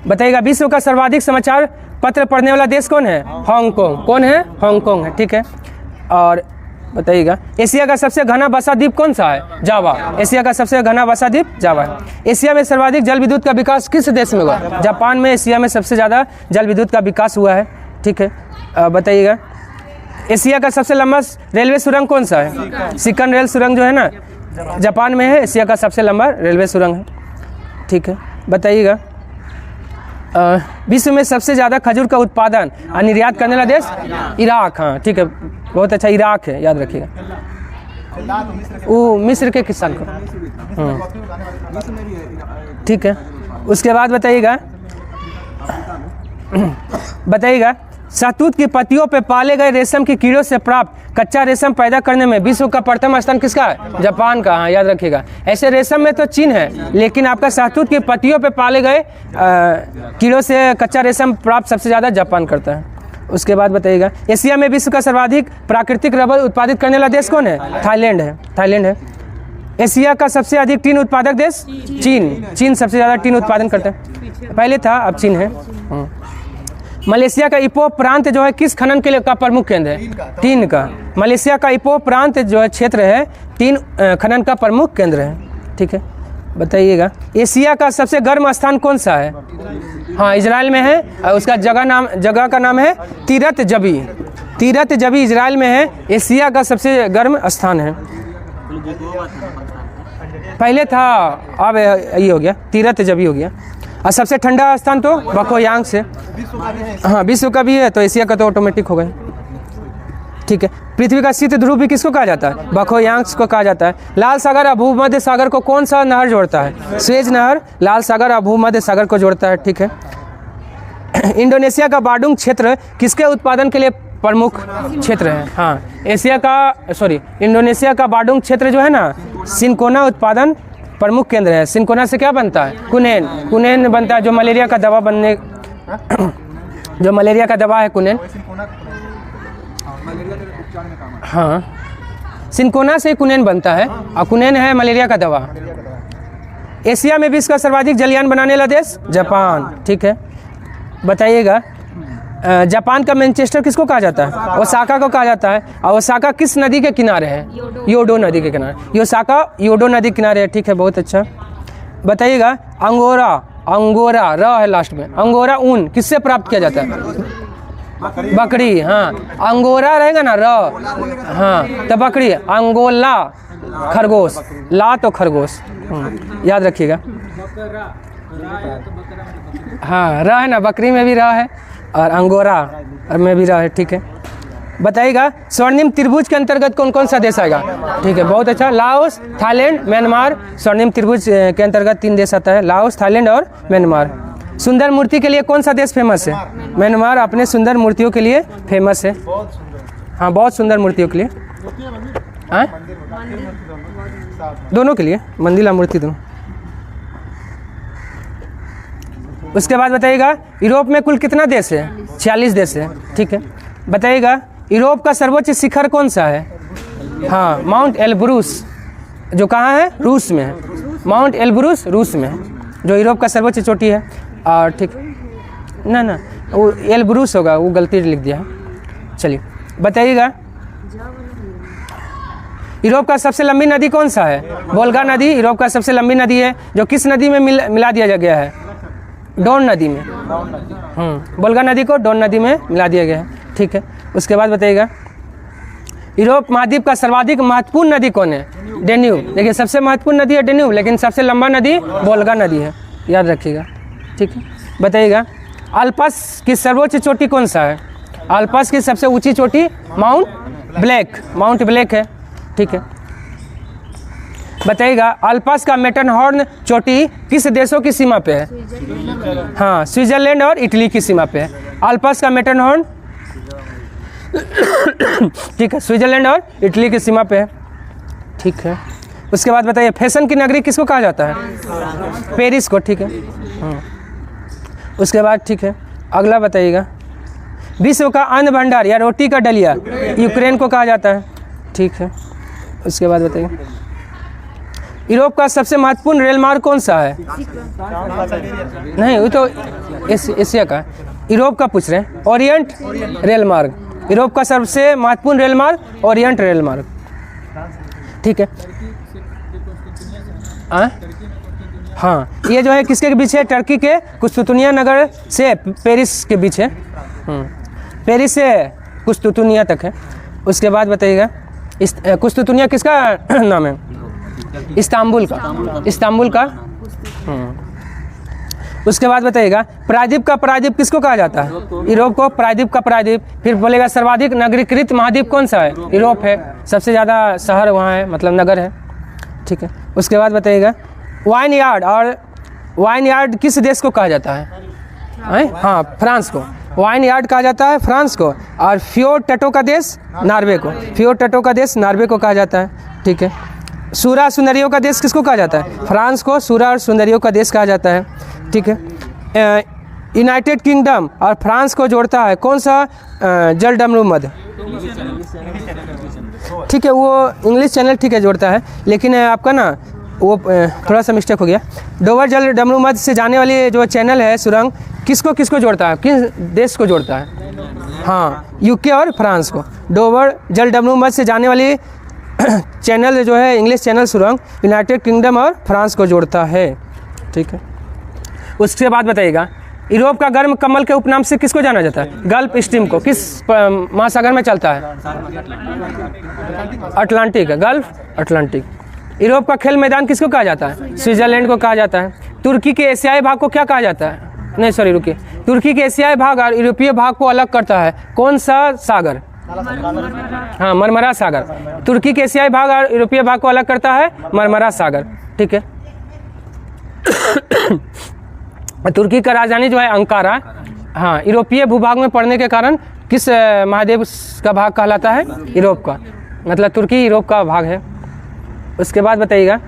Speaker 1: बताइएगा विश्व का सर्वाधिक समाचार पत्र पढ़ने वाला देश कौन है? हांगकांग। कौन है? हांगकांग है। ठीक है। और बताइएगा एशिया का सबसे घना बसा द्वीप कौन सा है? जावा। एशिया का सबसे घना बसा द्वीप जावा है। एशिया में सर्वाधिक जल विद्युत का विकास किस देश में हुआ? जापान में एशिया में सबसे ज़्यादा जल विद्युत का विकास हुआ है। ठीक है। बताइएगा एशिया का सबसे लंबा रेलवे सुरंग कौन सा है? सिकन रेल सुरंग जो है ना, जापान में है, एशिया का सबसे लंबा रेलवे सुरंग है। ठीक है। बताइएगा विश्व में सबसे ज़्यादा खजूर का उत्पादन और निर्यात करने वाला देश? इराक। हाँ, ठीक है, बहुत अच्छा, इराक है, याद रखिएगा। वो मिस्र के किसान को। ठीक है। उसके बाद बताइएगा शहतूत की पत्तियों पे पाले गए रेशम की कीड़ों से प्राप्त कच्चा रेशम पैदा करने में विश्व का प्रथम स्थान किसका है? जापान का। हाँ, याद रखिएगा। ऐसे रेशम में तो चीन है, लेकिन आपका शहतूत की पत्तियों पे पाले गए कीड़ों से कच्चा रेशम प्राप्त सबसे ज़्यादा जापान करता है। उसके बाद बताइएगा एशिया में विश्व का सर्वाधिक प्राकृतिक रबर उत्पादित करने वाला देश कौन है? थाईलैंड है। थाईलैंड है। एशिया का सबसे अधिक टीन उत्पादक देश? चीन। चीन सबसे ज़्यादा टीन उत्पादन करता है, पहले था, अब चीन है। मलेशिया का इपो प्रांत जो है किस खनन के लिए का प्रमुख केंद्र है? टीन का। मलेशिया का इपो प्रांत जो है क्षेत्र है टीन खनन का प्रमुख केंद्र है। ठीक है। बताइएगा एशिया का सबसे गर्म स्थान कौन सा है? हाँ, इजराइल में है, और उसका जगह का नाम है तीरथ जबी। तीरथ जबी इजराइल में है, एशिया का सबसे गर्म स्थान है। पहले था, अब ये हो गया, तीरथ जबी हो गया। और सबसे ठंडा स्थान तो बकोयांग से। हाँ, विश्व का भी है तो एशिया का तो ऑटोमेटिक हो गया। ठीक है। पृथ्वी का शीत ध्रुव भी किसको कहा जाता है? बकोयांग को कहा जाता है। लाल सागर और भूमध्य सागर को कौन सा नहर जोड़ता है? स्वेज नहर लाल सागर और भूमध्य सागर को जोड़ता है। ठीक है। इंडोनेशिया का बाडुंग क्षेत्र किसके उत्पादन के लिए प्रमुख क्षेत्र है? हाँ, इंडोनेशिया का बाडुंग क्षेत्र जो है ना, सिनकोना उत्पादन प्रमुख केंद्र है। सिनकोना से क्या बनता है? कुनेन। कुनेन बनता है, जो मलेरिया का दवा बनने जो मलेरिया का दवा है कुनेन। हाँ, सिनकोना से कुनेन बनता है, और कुनेन है मलेरिया का दवा। एशिया में विश्व का सर्वाधिक जलयान बनाने वाला देश? जापान। ठीक है। बताइएगा जापान का मैनचेस्टर किसको कहा जाता है? ओसाका को कहा जाता है। और ओसाका किस नदी के किनारे है? योडो नदी के किनारे। ओसाका योडो नदी के किनारे है। ठीक है, बहुत अच्छा। बताइएगा अंगोरा, अंगोरा र है लास्ट में, अंगोरा ऊन किससे प्राप्त किया जाता है? बकरी। हाँ, अंगोरा रहेगा ना र, हाँ, तो बकरी। अंगोला खरगोश, ला तो खरगोश, याद रखिएगा। हाँ, र है ना, बकरी में भी र है और अंगोरा में भी रहा है। ठीक है। बताइएगा स्वर्णिम त्रिभुज के अंतर्गत कौन कौन सा देश आएगा? ठीक है, बहुत अच्छा। Laos, Thailand, Myanmar. स्वर्णिम त्रिभुज के अंतर्गत 3 देश आता है, लाओस, थाईलैंड और म्यांमार। सुंदर मूर्ति के लिए कौन सा देश फेमस है? म्यांमार अपने सुंदर मूर्तियों के लिए फेमस है। हाँ, बहुत सुंदर मूर्तियों के लिए। हाँ, दोनों के लिए, मंदिर और मूर्ति दोनों। उसके बाद बताइएगा यूरोप में कुल कितना देश है? 46 देश है। ठीक है, बताइएगा यूरोप का सर्वोच्च शिखर कौन सा है? हाँ, माउंट एल्ब्रूस, जो कहाँ है? रूस में है। माउंट एल्ब्रूस रूस में है, जो यूरोप का सर्वोच्च चोटी है। और ठीक ना, वो एल्ब्रूस होगा, वो गलती लिख दिया है। चलिए बताइएगा यूरोप का सबसे लंबी नदी कौन सा है? वोल्गा नदी यूरोप का सबसे लंबी नदी है, जो किस नदी में मिला दिया गया है? डॉन नदी में। वोल्गा नदी को डॉन नदी में मिला दिया गया है। ठीक है, उसके बाद बताइएगा यूरोप महाद्वीप का सर्वाधिक महत्वपूर्ण नदी कौन है? डेन्यूब। देखिए सबसे महत्वपूर्ण नदी है डेन्यूब, लेकिन सबसे लंबा नदी वोल्गा नदी है, याद रखिएगा। ठीक है, बताइएगा अल्पस की सर्वोच्च चोटी कौन सा है? अल्पस की सबसे ऊंची चोटी माउंट ब्लैक है। ठीक है, बताइएगा अल्पस का मैटरहॉर्न चोटी किस देशों की सीमा पे है? हाँ, स्विट्जरलैंड और इटली की सीमा पे है अल्पस का मैटरहॉर्न। ठीक है, स्विट्जरलैंड और इटली की सीमा पे है। ठीक है, उसके बाद बताइए फैशन की नगरी किसको कहा जाता है? पेरिस को। ठीक है, उसके बाद ठीक है अगला बताइएगा विश्व का अन्न भंडार या रोटी का डलिया यूक्रेन को कहा जाता है। ठीक है, उसके बाद बताइए यूरोप का सबसे महत्वपूर्ण रेल मार्ग कौन सा है? नहीं, वो तो एशिया का, यूरोप का पूछ रहे हैं। ओरिएंट रेल मार्ग, यूरोप का सबसे महत्वपूर्ण रेल मार्ग ओरिएंट रेल मार्ग। ठीक है, हाँ, ये जो है किसके बीच है? टर्की के कुस्तुतुनिया नगर से पेरिस के बीच है। पेरिस से कुस्तुतुनिया तक है। उसके बाद बताइएगा कुस्तुतुनिया किसका नाम है? इस्तांबुल का। उसके बाद बताइएगा प्रायद्वीप का प्रायद्वीप किसको कहा जाता है? यूरोप को प्रायद्वीप का प्रायद्वीप। फिर बोलेगा सर्वाधिक नगरीकृत महाद्वीप कौन सा है? यूरोप है, सबसे ज़्यादा शहर वहाँ है, मतलब नगर है। ठीक है, उसके बाद बताइएगा वाइन यार्ड किस देश को कहा जाता है? हाँ, फ्रांस को। वाइन यार्ड कहा जाता है फ्रांस को। और फ्योर्ड तटों का देश नॉर्वे को। फ्योर्ड तटों का देश नॉर्वे को कहा जाता है। ठीक है, सूरा सुंदरियों का देश किसको कहा जाता है? फ्रांस को सूरा और सुंदरियों का देश कहा जाता है। ठीक है, यूनाइटेड किंगडम और फ्रांस को जोड़ता है कौन सा जल डमरू मध्य? ठीक है, वो इंग्लिश चैनल ठीक है जोड़ता है, लेकिन आपका ना वो थोड़ा सा मिस्टेक हो गया। डोवर जल डमरू मध्य से जाने वाली जो चैनल है सुरंग किसको जोड़ता है? किस देश को जोड़ता है? हाँ, यूके और फ्रांस को। डोवर जल डमरू मध्य से जाने वाली चैनल जो है इंग्लिश चैनल सुरंग यूनाइटेड किंगडम और फ्रांस को जोड़ता है। ठीक है, उसके बाद बताइएगा यूरोप का गर्म कमल के उपनाम से किसको जाना जाता है? गल्फ स्ट्रीम को। किस महासागर में चलता है? Atlantic, gulf Atlantic. यूरोप का खेल मैदान किसको कहा जाता है? स्विट्जरलैंड को कहा जाता है। तुर्की के एशियाई भाग को क्या कहा जाता है? नहीं सॉरी रुकिए, तुर्की के एशियाई भाग और यूरोपीय भाग को अलग करता है कौन सा सागर? हाँ, मरमरा सागर। तुर्की के एशियाई भाग और यूरोपीय भाग को अलग करता है मरमरा सागर। ठीक है, तुर्की का राजधानी जो है अंकारा। हाँ, यूरोपीय भूभाग में पड़ने के कारण किस महाद्वीप का भाग कहलाता है? यूरोप का, मतलब तुर्की यूरोप का भाग है। उसके बाद बताइएगा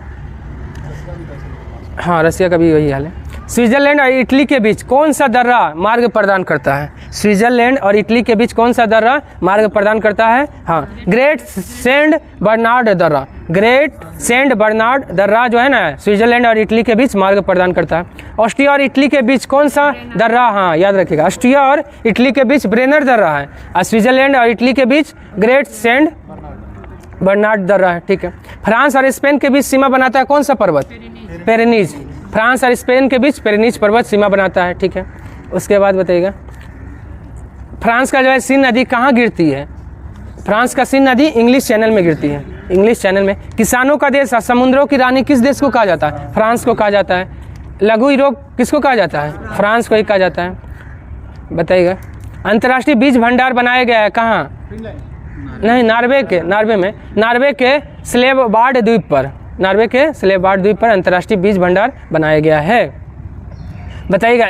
Speaker 1: हाँ, रसिया का भी वही हाल है। स्विट्जरलैंड और इटली के बीच कौन सा दर्रा मार्ग प्रदान करता है? स्विट्जरलैंड और इटली के बीच कौन सा दर्रा मार्ग प्रदान करता है? हाँ, ग्रेट सेंट बर्नार्ड दर्रा। ग्रेट सेंट बर्नार्ड दर्रा जो है ना स्विट्जरलैंड और इटली के बीच मार्ग प्रदान करता है। ऑस्ट्रिया और इटली के बीच कौन सा दर्रा? हाँ, याद रखिएगा, ऑस्ट्रिया और इटली के बीच ब्रेनर दर्रा है और स्विट्जरलैंड और इटली के बीच ग्रेट सेंट बर्नार्ड दर्रा है। ठीक है, फ्रांस और स्पेन के बीच सीमा बनाता है कौन सा पर्वत? पेरेनीज। फ्रांस और स्पेन के बीच पेरेनीज पर्वत सीमा बनाता है। ठीक है, उसके बाद बताइएगा फ्रांस का जो है सीन नदी कहाँ गिरती है? फ्रांस का सीन नदी इंग्लिश चैनल में गिरती है। इंग्लिश चैनल में। किसानों का देश और समुद्रों की रानी किस देश को कहा जाता है? फ्रांस को कहा जाता है। लघु यूरोप किसको कहा जाता है? फ्रांस को ही कहा जाता है। बताइएगा अंतर्राष्ट्रीय बीज भंडार बनाया गया है कहाँ? नहीं, नार्वे के स्लेवबार्ड द्वीप पर अंतर्राष्ट्रीय बीज भंडार बनाया गया है। बताइएगा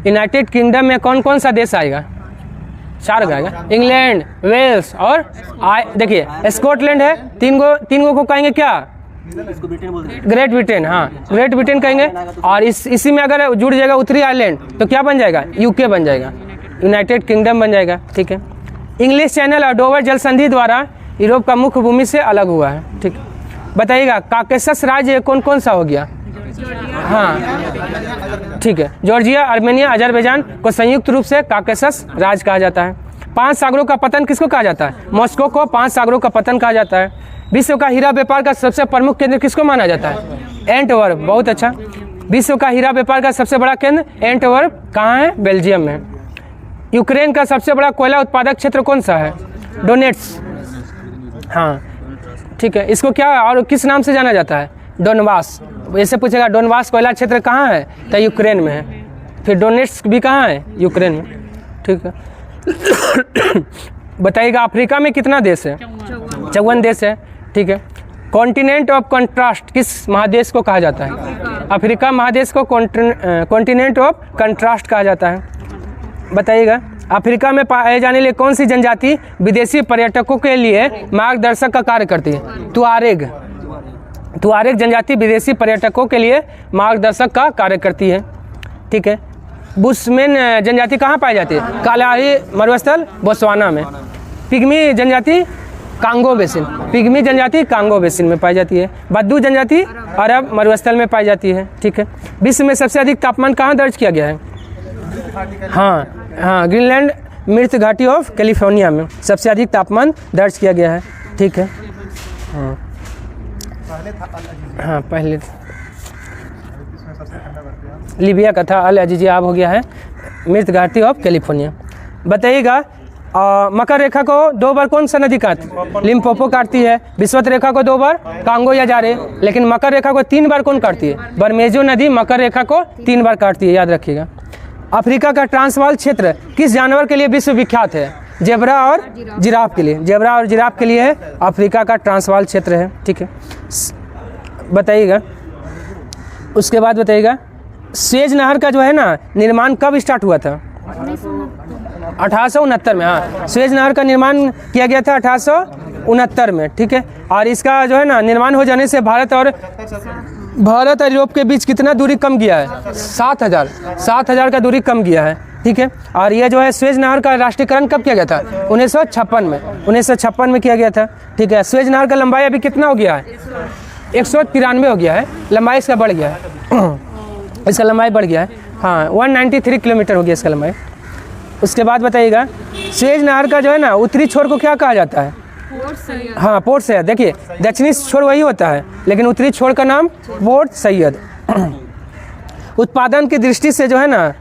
Speaker 1: यूनाइटेड किंगडम में कौन कौन सा देश आएगा? 4 आएगा, इंग्लैंड, वेल्स और देखिए स्कॉटलैंड है। तीन गो को कहेंगे क्या? Great Britain. हाँ, ग्रेट ब्रिटेन कहेंगे। और इसी में अगर जुड़ जाएगा उत्तरी आयरलैंड तो क्या बन जाएगा? यूके बन जाएगा, यूनाइटेड किंगडम बन जाएगा। ठीक है। इंग्लिश चैनल और डोवर जल संधि द्वारा यूरोप का मुख्य भूमि से अलग हुआ है। ठीक। बताइएगा काकेशस राज्य कौन कौन सा हो गया? हाँ, ठीक है। जॉर्जिया, आर्मेनिया, अजरबैजान को संयुक्त रूप से काकेशस राज्य कहा जाता है। 5 सागरों का पतन किसको कहा जाता है? मॉस्को को 5 सागरों का पतन कहा जाता है। विश्व का हीरा व्यापार का सबसे प्रमुख केंद्र किसको माना जाता है? एंटवर्प। बहुत अच्छा। विश्व का हीरा व्यापार का सबसे बड़ा केंद्र एंटवर्प कहाँ है? बेल्जियम में। यूक्रेन का सबसे बड़ा कोयला उत्पादक क्षेत्र कौन सा है? डोनेट्स। हाँ, ठीक है। इसको क्या और किस नाम से जाना जाता है? डोनबास। ऐसे पूछेगा डोनबास कोयला क्षेत्र कहाँ है? तो यूक्रेन में है। फिर डोनेट्स भी कहाँ है? यूक्रेन में। ठीक है। बताइएगा अफ्रीका में कितना देश है? 54 देश है। ठीक है। कॉन्टिनेंट ऑफ कंट्रास्ट किस महादेश को कहा जाता है? अफ्रीका महादेश को कॉन्टिनेंट ऑफ कंट्रास्ट कहा जाता है। बताइएगा अफ्रीका में पाए जाने लिए कौन सी जनजाति विदेशी पर्यटकों के लिए मार्गदर्शक का कार्य करती है? तुआरेग जनजाति विदेशी पर्यटकों के लिए मार्गदर्शक का कार्य करती है। ठीक है। बुशमैन जनजाति कहाँ पाई जाती है? कालाही मरुस्थल, बोत्सवाना में। पिग्मी जनजाति कांगो बेसिन में पाई जाती है। बद्दू जनजाति अरब मरुस्थल में पाई जाती है। ठीक है। विश्व में सबसे अधिक तापमान कहाँ दर्ज किया गया है? हाँ, ग्रीनलैंड मृत घाटी ऑफ कैलिफोर्निया में सबसे अधिक तापमान दर्ज किया गया है। ठीक है। हाँ, पहले लीबिया का था, अल अजीजियाब हो गया है, मृत घाटी ऑफ कैलिफोर्निया। बताइएगा मकर रेखा को 2 बार कौन सा नदी काटती? लिम्पोपो काटती है। विषुवत रेखा को 2 बार कांगो या जारे। लेकिन मकर रेखा को 3 बार कौन काटती है? बरमेजो नदी मकर रेखा को 3 बार काटती है, याद रखिएगा। अफ्रीका का ट्रांसवाल क्षेत्र किस जानवर के लिए विश्व विख्यात है? जेब्रा और जिराफ के लिए है अफ्रीका का ट्रांसवाल क्षेत्र है। ठीक है। बताइएगा उसके बाद बताइएगा स्वेज नहर का जो है ना निर्माण कब स्टार्ट हुआ था? 1869 में। हाँ, स्वेज नहर का निर्माण किया गया था 1869 में। ठीक है। और इसका जो है ना निर्माण हो जाने से भारत और यूरोप के बीच कितना दूरी कम गया है? 7,000 का दूरी कम गया है। ठीक है। और ये जो है स्वेज नहर का राष्ट्रीयकरण कब किया गया था? 1956 में किया गया था। ठीक है। स्वेज नहर का लंबाई अभी कितना हो गया है? 193 हो गया है। लंबाई इसका बढ़ गया है। इसका लंबाई बढ़ गया है। हाँ, 193 किलोमीटर हो गया इसका लंबाई। उसके बाद बताइएगा स्वेज नहर का जो है ना उत्तरी छोर को क्या कहा जाता है? हाँ, पोर्ट सैयद। देखिए दक्षिणी छोर वही होता है लेकिन उत्तरी छोर का नाम पोर्ट सैयद। उत्पादन की दृष्टि से जो है ना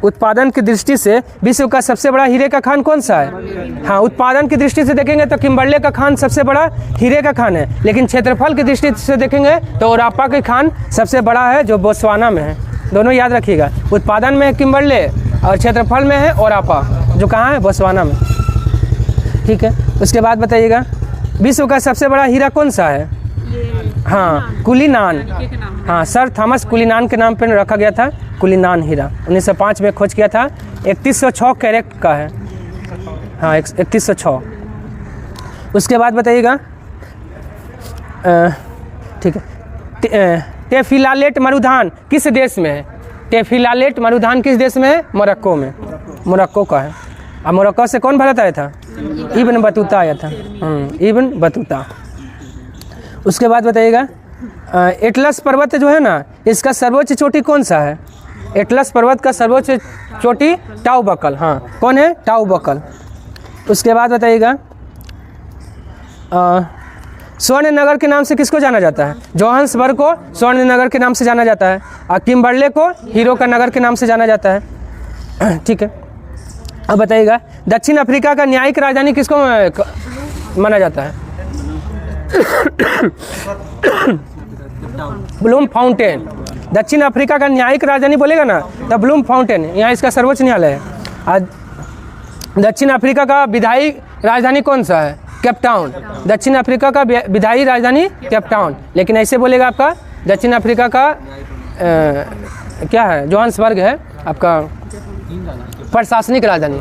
Speaker 1: विश्व का सबसे बड़ा हीरे का खान कौन सा है? हाँ, उत्पादन की दृष्टि से देखेंगे तो किम्बर्ले का खान सबसे बड़ा हीरे का खान है। लेकिन क्षेत्रफल की दृष्टि से देखेंगे तो ओरापा का खान सबसे बड़ा है जो बोत्सवाना में है। दोनों याद रखिएगा, उत्पादन में है किम्बर्ले और क्षेत्रफल में है ओरापा जो कहाँ है? बोत्सवाना में। ठीक है। उसके बाद बताइएगा विश्व का सबसे बड़ा हीरा कौन सा है? हाँ, कुलीनान। हाँ, सर थॉमस कुलीनान के नाम पर रखा गया था कुलीनान हीरा। 1905 में खोज किया था। 3106 कैरेट का है। हाँ, 3106। उसके बाद बताइएगा ठीक है टेफिलालेट मरुधान किस देश में है? टेफिलालेट मरुधान किस देश में है? मोरक्को में। मोरक्को का है। अब मोरक्को से कौन भारत आया था? इब्न बतूता आया था। Ibn Battuta. उसके बाद बताइएगा एटलस पर्वत जो है ना इसका सर्वोच्च चोटी कौन सा है? एटलस पर्वत का सर्वोच्च चोटी टाउबकल। हाँ, कौन है? टाउबकल। उसके बाद बताइएगा स्वर्ण नगर के नाम से किसको जाना जाता है? जोहान्सबर्ग को स्वर्ण नगर के नाम से जाना जाता है और किम्बर्ले को हीरो का नगर के नाम से जाना जाता है। ठीक है। अब बताइएगा दक्षिण अफ्रीका का न्यायिक राजधानी किसको माना जाता है? Bloom fountain. दक्षिण अफ्रीका का न्यायिक राजधानी बोलेगा ना तो ब्लूम फाउंटेन, यहाँ इसका सर्वोच्च न्यायालय है। दक्षिण अफ्रीका का विधायी राजधानी कौन सा है? Cape Town. दक्षिण अफ्रीका का विधायी राजधानी केप टाउन, लेकिन ऐसे बोलेगा आपका दक्षिण अफ्रीका का क्या है? जोहान्सबर्ग है आपका प्रशासनिक राजधानी।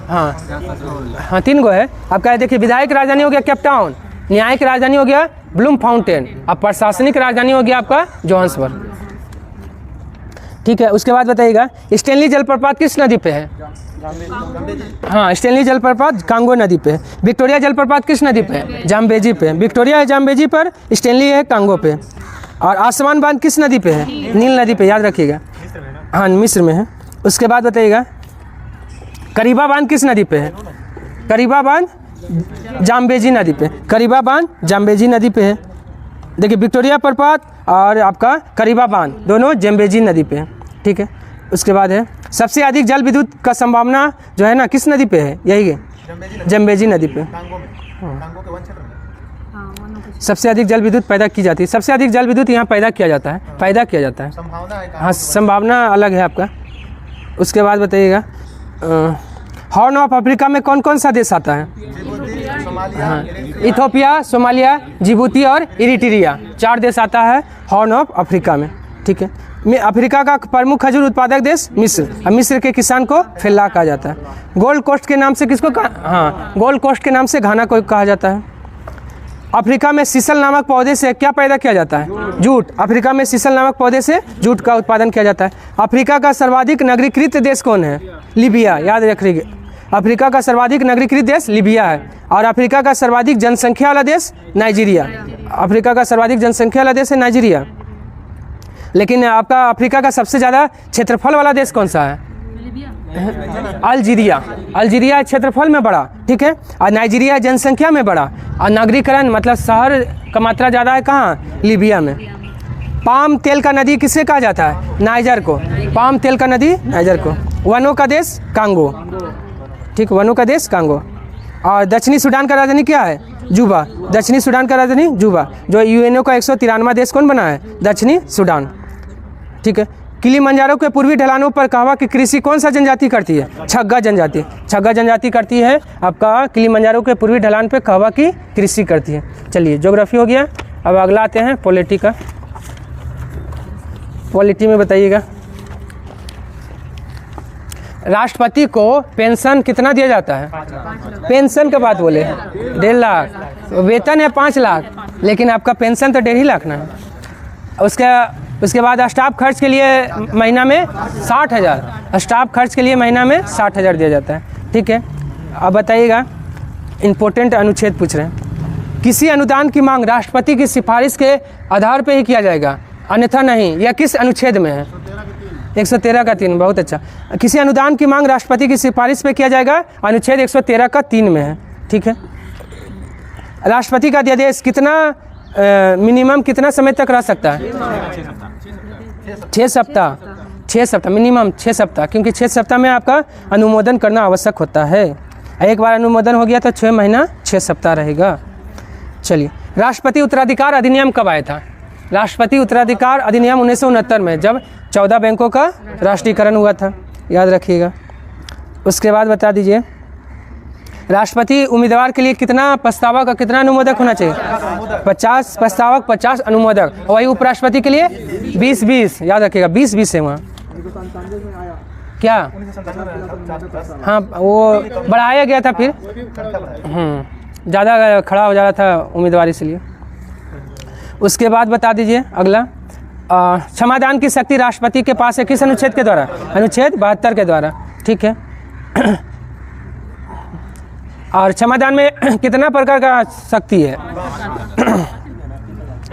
Speaker 1: हाँ 3 गो है आपका। देखिए विधायक राजधानी हो गया केप टाउन, न्यायिक राजधानी हो गया ब्लूम फाउंटेन और प्रशासनिक राजधानी हो गया आपका जोहान्सबर्ग। ठीक है, उसके बाद बताइएगा स्टेनली जलप्रपात किस नदी पे है? हाँ स्टेनली जलप्रपात कांगो नदी पे है। विक्टोरिया जलप्रपात किस नदी पे है? जाम्बेजी पे। विक्टोरिया है जाम्बेजी पर, स्टेनली है कांगो पे। और आसमान बांध किस नदी पे है? नील नदी पे, याद रखिएगा। हाँ मिस्र में है। उसके बाद बताइएगा करीबा बांध किस नदी पे है? करीबा बांध जाम्बेजी नदी पे। करीबा बांध जाम्बेजी नदी पे है। देखिए विक्टोरिया प्रपात और आपका करीबा बांध दोनों जाम्बेजी नदी पे है। ठीक है, उसके बाद है सबसे अधिक जल विद्युत का संभावना जो है ना किस नदी पे है? यही है जाम्बेजी नदी पे। सबसे अधिक जल विद्युत पैदा की जाती है। सबसे अधिक जल विद्युत यहाँ पैदा किया जाता है, हाँ संभावना अलग है आपका। उसके बाद बताइएगा हॉर्न ऑफ अफ्रीका में कौन कौन सा देश आता है? हाँ इथोपिया, सोमालिया, जिबूती और इरिट्रिया, 4 देश आता है हॉर्न ऑफ अफ्रीका में। ठीक है, अफ्रीका का प्रमुख खजूर उत्पादक देश मिस्र, और मिस्र के किसान को फेल्ला कहा जाता है। गोल्ड कोस्ट के नाम से किसको हाँ गोल्ड कोस्ट के नाम से घाना को कहा जाता है। अफ्रीका में सीसल नामक पौधे से क्या पैदा किया जाता है? जूट। अफ्रीका में सीसल नामक पौधे से जूट का उत्पादन किया जाता है। अफ्रीका का सर्वाधिक नगरीकृत देश कौन है? लीबिया, याद रखिए। अफ्रीका का सर्वाधिक नगरीकृत देश लीबिया है। और अफ्रीका का सर्वाधिक जनसंख्या वाला देश नाइजीरिया। अफ्रीका का सर्वाधिक जनसंख्या वाला देश है नाइजीरिया। लेकिन आपका अफ्रीका का सबसे ज़्यादा क्षेत्रफल वाला देश कौन सा है? अल्जीरिया। अल्जीरिया क्षेत्रफल में बड़ा, ठीक है, और नाइजीरिया जनसंख्या में बड़ा। और नगरीकरण मतलब शहर का मात्रा ज़्यादा है कहाँ? लीबिया में। पाम तेल का नदी किसे कहा जाता है? नाइजर को। पाम तेल का नदी नाइजर को। वनों का देश कांगो, ठीक, वनों का देश कांगो। और दक्षिणी सूडान का राजधानी क्या है? जूबा। दक्षिणी सूडान का राजधानी जूबा। जो यूएनओ का 193वां देश कौन बना है? दक्षिणी सूडान। ठीक है, किलिमंजारो के पूर्वी ढलानों पर कहवा की कृषि कौन सा जनजाति करती है? छग्गा जनजाति। छग्गा जनजाति करती है आपका किलिमंजारो के पूर्वी ढलान पे कहवा की कृषि करती है। चलिए ज्योग्राफी हो गया, अब अगला आते हैं पॉलिटी का। पॉलिटी में बताइएगा राष्ट्रपति को पेंशन कितना दिया जाता है? पेंशन का बात बोले 1.5 लाख, वेतन है 5 लाख, लेकिन आपका पेंशन तो 1.5 लाख ना है। उसके बाद स्टाफ खर्च के लिए महीना में 60,000, स्टाफ खर्च के लिए महीना में 60,000 दिया जाता है। ठीक है, अब बताइएगा इम्पोर्टेंट अनुच्छेद पूछ रहे हैं। किसी अनुदान की मांग राष्ट्रपति की सिफारिश के आधार पर ही किया जाएगा, अन्यथा नहीं। यह किस अनुच्छेद में है? 113 का 3, बहुत अच्छा। किसी अनुदान की मांग राष्ट्रपति की सिफारिश पे किया जाएगा, अनुच्छेद 113 का 3 में है। ठीक है, राष्ट्रपति का अध्यादेश कितना मिनिमम कितना समय तक रह सकता है? 6 सप्ताह। 6 सप्ताह मिनिमम, 6 सप्ताह, क्योंकि 6 सप्ताह में आपका अनुमोदन करना आवश्यक होता है। एक बार अनुमोदन हो गया तो 6 महीना 6 सप्ताह रहेगा। चलिए, राष्ट्रपति उत्तराधिकार अधिनियम कब आया था? राष्ट्रपति उत्तराधिकार अधिनियम 1969 में, जब 14 बैंकों का राष्ट्रीयकरण हुआ था, याद रखिएगा। उसके बाद बता दीजिए राष्ट्रपति उम्मीदवार के लिए कितना प्रस्तावक और कितना अनुमोदक होना चाहिए? 50 प्रस्तावक 50 अनुमोदक। वही उपराष्ट्रपति के लिए 20-20, याद रखिएगा 20-20 है वहाँ। क्या? हाँ वो बढ़ाया गया था फिर, ज़्यादा खड़ा हो जा रहा था उम्मीदवार इसलिए। उसके बाद बता दीजिए अगला, क्षमादान की शक्ति राष्ट्रपति के पास है किस अनुच्छेद के द्वारा? अनुच्छेद 72 के द्वारा। ठीक है, और क्षमादान में कितना प्रकार का शक्ति है?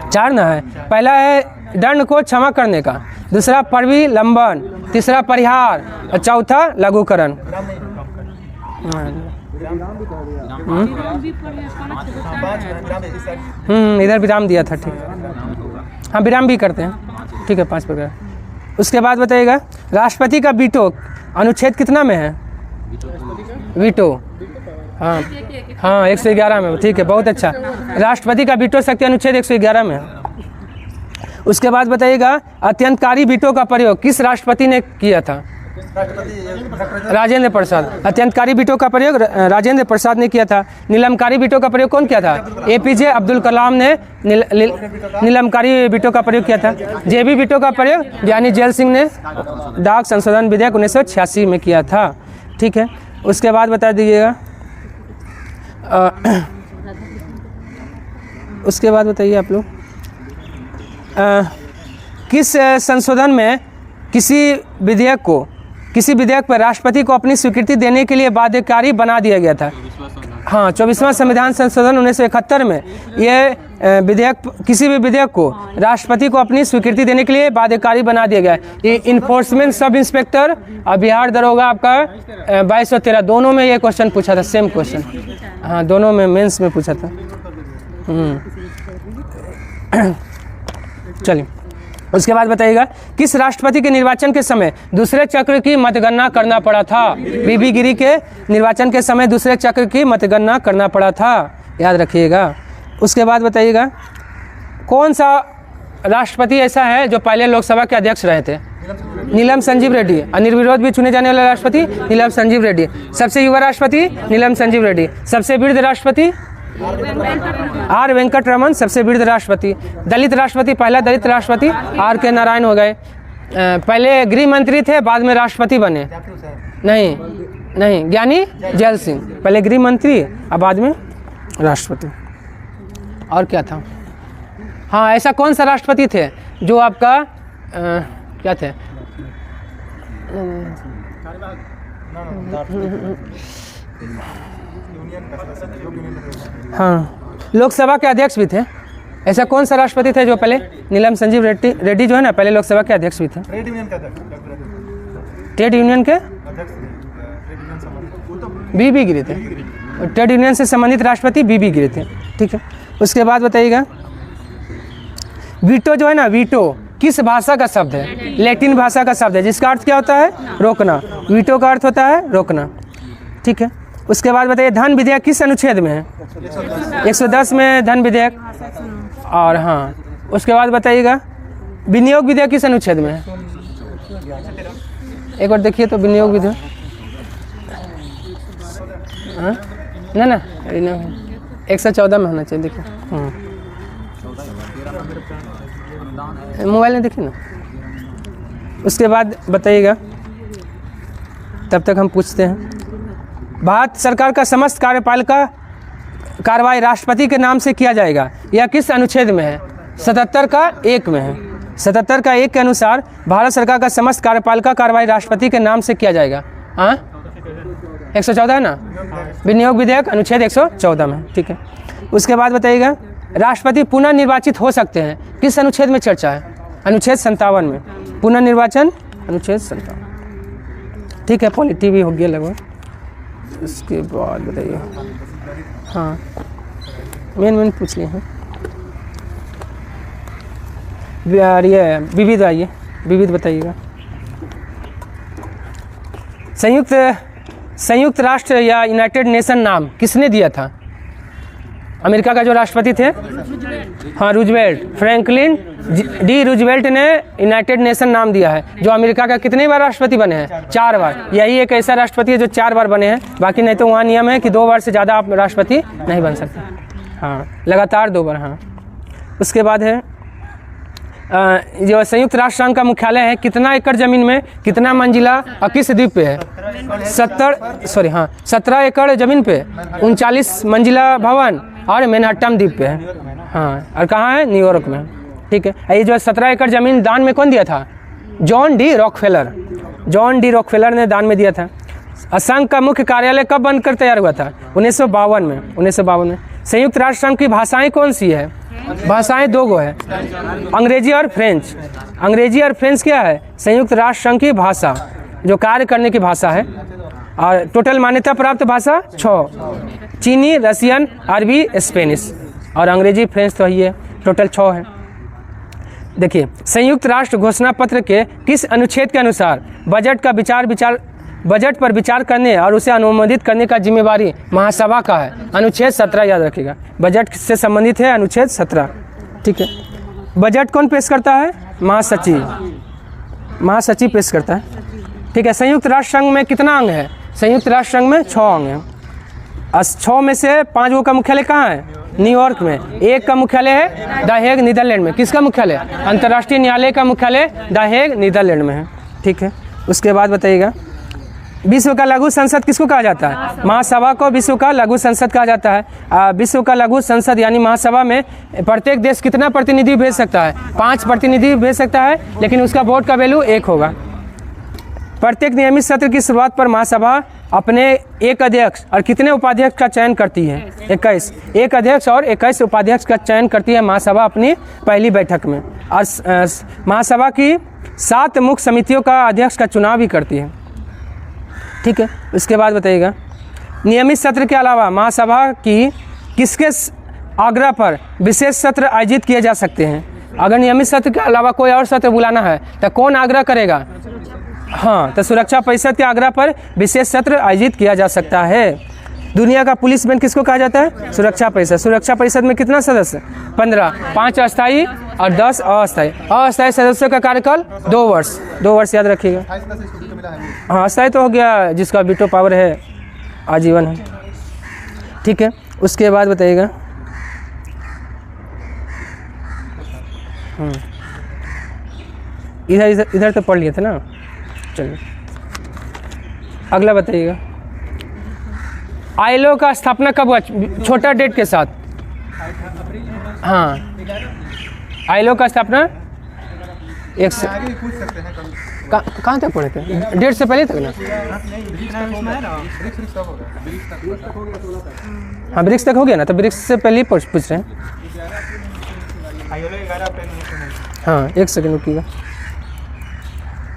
Speaker 1: 4 ना है। पहला है दंड को क्षमा करने का, दूसरा परिलंबन, तीसरा परिहार और चौथा लघुकरण। इधर विराम दिया था, ठीक, हाँ विराम भी करते हैं। ठीक है, 5 प्रकार। उसके बाद बताइएगा राष्ट्रपति का वीटो अनुच्छेद कितना में है? वीटो, हाँ 111 में। ठीक है, बहुत अच्छा। राष्ट्रपति का वीटो शक्ति अनुच्छेद 111 में है। उसके बाद बताइएगा अत्यंतकारी वीटो का प्रयोग किस राष्ट्रपति ने किया था? राजेंद्र प्रसाद। अत्यंतकारी वीटो का प्रयोग राजेंद्र प्रसाद ने किया था। नीलमकारी वीटो का प्रयोग कौन किया था? एपीजे अब्दुल कलाम ने नीलमकारी वीटो का प्रयोग किया था। जेबी वीटो का प्रयोग ज्ञानी जैल सिंह ने डाक संशोधन विधेयक 1986 में किया था। ठीक है, उसके बाद बता दीजिएगा, उसके बाद बताइए आप लोग, किस संशोधन में किसी विधेयक पर राष्ट्रपति को अपनी स्वीकृति देने के लिए बाध्यकारी बना दिया गया था? हाँ, 24वां संविधान संशोधन 1971 में ये विधेयक, किसी भी विधेयक को राष्ट्रपति को अपनी स्वीकृति देने के लिए बाध्यकारी बना दिया गया। ये इन्फोर्समेंट सब इंस्पेक्टर और बिहार दरोगा आपका 2213 दोनों में ये क्वेश्चन पूछा था, सेम क्वेश्चन। हाँ, दोनों में मेंस में पूछा था। चलिए, उसके बाद बताइएगा, किस राष्ट्रपति के निर्वाचन के समय दूसरे चक्र की मतगणना करना पड़ा था? बीबी गिरी के निर्वाचन के समय दूसरे चक्र की मतगणना करना पड़ा था, याद रखिएगा। उसके बाद बताइएगा, कौन सा राष्ट्रपति ऐसा है जो पहले लोकसभा के अध्यक्ष रहे थे? नीलम संजीव रेड्डी। अनिर्विरोध भी चुने जाने वाले राष्ट्रपति नीलम संजीव रेड्डी। सबसे युवा राष्ट्रपति नीलम संजीव रेड्डी। सबसे वृद्ध राष्ट्रपति आर वेंकट रमन। सबसे वृद्ध राष्ट्रपति। दलित राष्ट्रपति, पहला दलित राष्ट्रपति आर के नारायण हो गए। पहले गृह मंत्री थे, बाद में राष्ट्रपति बने। नहीं, ज्ञानी जैल सिंह। पहले गृह मंत्री और बाद में राष्ट्रपति। और क्या था? हाँ, ऐसा कौन सा राष्ट्रपति थे जो आपका क्या थे? हाँ, लोकसभा के अध्यक्ष भी थे। ऐसा कौन सा राष्ट्रपति थे जो पहले? नीलम संजीव रेड्डी जो है ना, पहले लोकसभा के अध्यक्ष भी थे। ट्रेड यूनियन के बीबी गिरी थे। ट्रेड यूनियन से संबंधित राष्ट्रपति बीबी गिरी थे। ठीक है, उसके बाद बताइएगा, वीटो जो है ना, वीटो किस भाषा का शब्द है? लैटिन भाषा का शब्द है, जिसका अर्थ क्या होता है? रोकना। वीटो का अर्थ होता है रोकना। ठीक है, उसके बाद बताइए, धन विधेयक किस अनुच्छेद में है? 110 में धन विधेयक। और हाँ, उसके बाद बताइएगा, विनियोग विधेयक किस अनुच्छेद में है? एक बार देखिए तो, विनियोग विधेयक ना 114 में होना चाहिए। देखिए मोबाइल में देखिए ना। उसके बाद बताइएगा, तब तक हम पूछते हैं, भारत सरकार का समस्त कार्यपालिका कार्रवाई राष्ट्रपति के नाम से किया जाएगा, यह किस अनुच्छेद में है? 77 का 1 में है। 77 का 1 के अनुसार भारत सरकार का समस्त कार्यपालिका कार्रवाई राष्ट्रपति के नाम से किया जाएगा। हाँ, 114 है ना, विनियोग विधेयक अनुच्छेद 114 में। ठीक है, उसके बाद बताइएगा, राष्ट्रपति पुनः निर्वाचित हो सकते हैं, किस अनुच्छेद में चर्चा है? अनुच्छेद 57 में। पुनर्निर्वाचन अनुच्छेद 57। ठीक है, पॉलिटी भी हो गया लगभग। उसके बाद बताइए, हाँ मेन पूछ लिए हैं। ये विविध, आइए विविध बताइएगा। संयुक्त राष्ट्र या यूनाइटेड नेशन नाम किसने दिया था? अमेरिका का जो राष्ट्रपति थे, हाँ रूजवेल्ट, फ्रैंकलिन डी रूजवेल्ट ने यूनाइटेड नेशन नाम दिया है। जो अमेरिका का कितनी बार राष्ट्रपति बने हैं? 4 बार। यही एक ऐसा राष्ट्रपति है जो 4 बार बने हैं, बाकी नहीं तो वहाँ नियम है कि 2 बार से ज़्यादा आप राष्ट्रपति नहीं बन सकते। हाँ, लगातार 2 बार। हाँ, उसके बाद है, जो संयुक्त राष्ट्र संघ का मुख्यालय है, कितना एकड़ जमीन में, कितना मंजिला और किस द्वीप पे है? 17 एकड़ जमीन पे 39 मंजिला भवन और मैनहट्टन द्वीप पे है। हाँ, और कहाँ है? न्यूयॉर्क में। ठीक है, ये जो 17 एकड़ जमीन दान में कौन दिया था? जॉन डी रॉकफेलर ने दान में दिया था। संघ का मुख्य कार्यालय कब बनकर तैयार हुआ था? 1952 में। 1952 में। संयुक्त राष्ट्र संघ की भाषाएं कौन सी है? भाषाएं 2 गो है, अंग्रेजी और फ्रेंच। अंग्रेजी और फ्रेंच क्या है? संयुक्त राष्ट्र संघ की भाषा, जो कार्य करने की भाषा है। और टोटल मान्यता प्राप्त भाषा 6, चीनी, रसियन, अरबी, स्पेनिश और अंग्रेजी फ्रेंच तो ये टोटल 6 है। देखिए, संयुक्त राष्ट्र घोषणा पत्र के किस अनुच्छेद के अनुसार बजट पर विचार करने और उसे अनुमोदित करने का जिम्मेवारी महासभा का है? अनुच्छेद 17, याद रखिएगा, बजट से संबंधित है अनुच्छेद 17। ठीक है, बजट कौन पेश करता है? महासचिव पेश करता है। ठीक है। संयुक्त राष्ट्र संघ में कितना अंग है? संयुक्त राष्ट्र संघ में 6 अंग हैं। 6 में से 5 गो का मुख्यालय कहाँ है? न्यूयॉर्क में। एक का मुख्यालय है द हेग, नीदरलैंड में। किसका मुख्यालय? अंतर्राष्ट्रीय न्यायालय का मुख्यालय द हेग, नीदरलैंड में है। ठीक है। उसके बाद बताइएगा, विश्व का लघु संसद किसको कहा जाता है? महासभा को विश्व का लघु संसद कहा जाता है। विश्व का लघु संसद यानी महासभा में प्रत्येक देश कितना प्रतिनिधि भेज सकता है? 5 प्रतिनिधि भेज सकता है, लेकिन उसका वोट का वैल्यू 1 होगा। प्रत्येक नियमित सत्र की शुरुआत पर महासभा अपने एक अध्यक्ष और कितने उपाध्यक्ष का चयन करती है? 21। एक अध्यक्ष और 21 उपाध्यक्ष का चयन करती है महासभा अपनी पहली बैठक में। और महासभा की 7 मुख्य समितियों का अध्यक्ष का चुनाव भी करती है। ठीक है। उसके बाद बताइएगा, नियमित सत्र के अलावा महासभा की किसके आग्रह पर विशेष सत्र आयोजित किए जा सकते हैं? अगर नियमित सत्र के अलावा कोई और सत्र बुलाना है तो कौन आग्रह करेगा? हाँ, तो सुरक्षा परिषद के आग्रह पर विशेष सत्र आयोजित किया जा सकता है। दुनिया का पुलिस बैंड किसको कहा जाता है? सुरक्षा परिषद। सुरक्षा परिषद में कितना सदस्य? 15, 5 अस्थायी और 10 अस्थायी। अस्थायी सदस्यों का कार्यकाल 2 वर्ष। 2 वर्ष याद रखिएगा। हाँ, अस्थायी तो हो गया जिसका वीटो पावर है, आजीवन है। ठीक है। उसके बाद बताइएगा, इधर तो पढ़ लिए थे ना। चलिए अगला बताइएगा, आईएलओ का स्थापना कब हुआ? छोटा डेट के साथ। हाँ, आईएलओ का स्थापना एक से कहाँ तक पढ़े थे? डेट से पहले तक ना? हाँ, ब्रिक्स तक हो गया ना, तो ब्रिक्स से पहले ही पूछ रहे हैं। हाँ, 1 सेकंड रुकिएगा।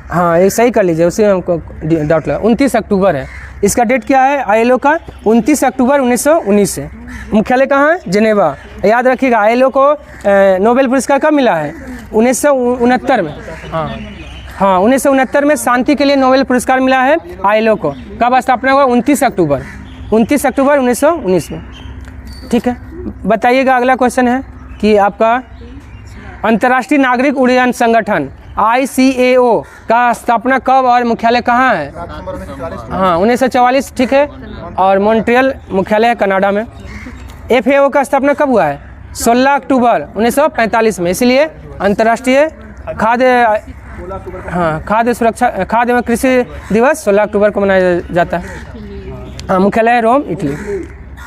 Speaker 1: हाँ, ये सही कर लीजिए, उसी में हमको डाउट लगा। 29 अक्टूबर है इसका डेट। क्या है आईएलओ का? 29 अक्टूबर 1919 से। मुख्यालय कहाँ है? जिनेवा। याद रखिएगा, आईएलओ को नोबेल पुरस्कार कब मिला है? 1969 में। हाँ, 1969 में शांति के लिए नोबेल पुरस्कार मिला है आईएलओ को। कब स्थापना हुआ? 29 अक्टूबर 1919 में। ठीक है। बताइएगा, अगला क्वेश्चन है कि आपका अंतर्राष्ट्रीय नागरिक उड्डयन संगठन ICAO का स्थापना कब और मुख्यालय कहाँ है? हाँ, 1944। ठीक है। और मॉन्ट्रियल मुख्यालय है कनाडा में। FAO का स्थापना कब हुआ है? 16 अक्टूबर 1945 में। इसलिए अंतर्राष्ट्रीय खाद्य सुरक्षा, खाद्य एवं कृषि दिवस 16 अक्टूबर को मनाया जाता है। हाँ, मुख्यालय है रोम, इटली।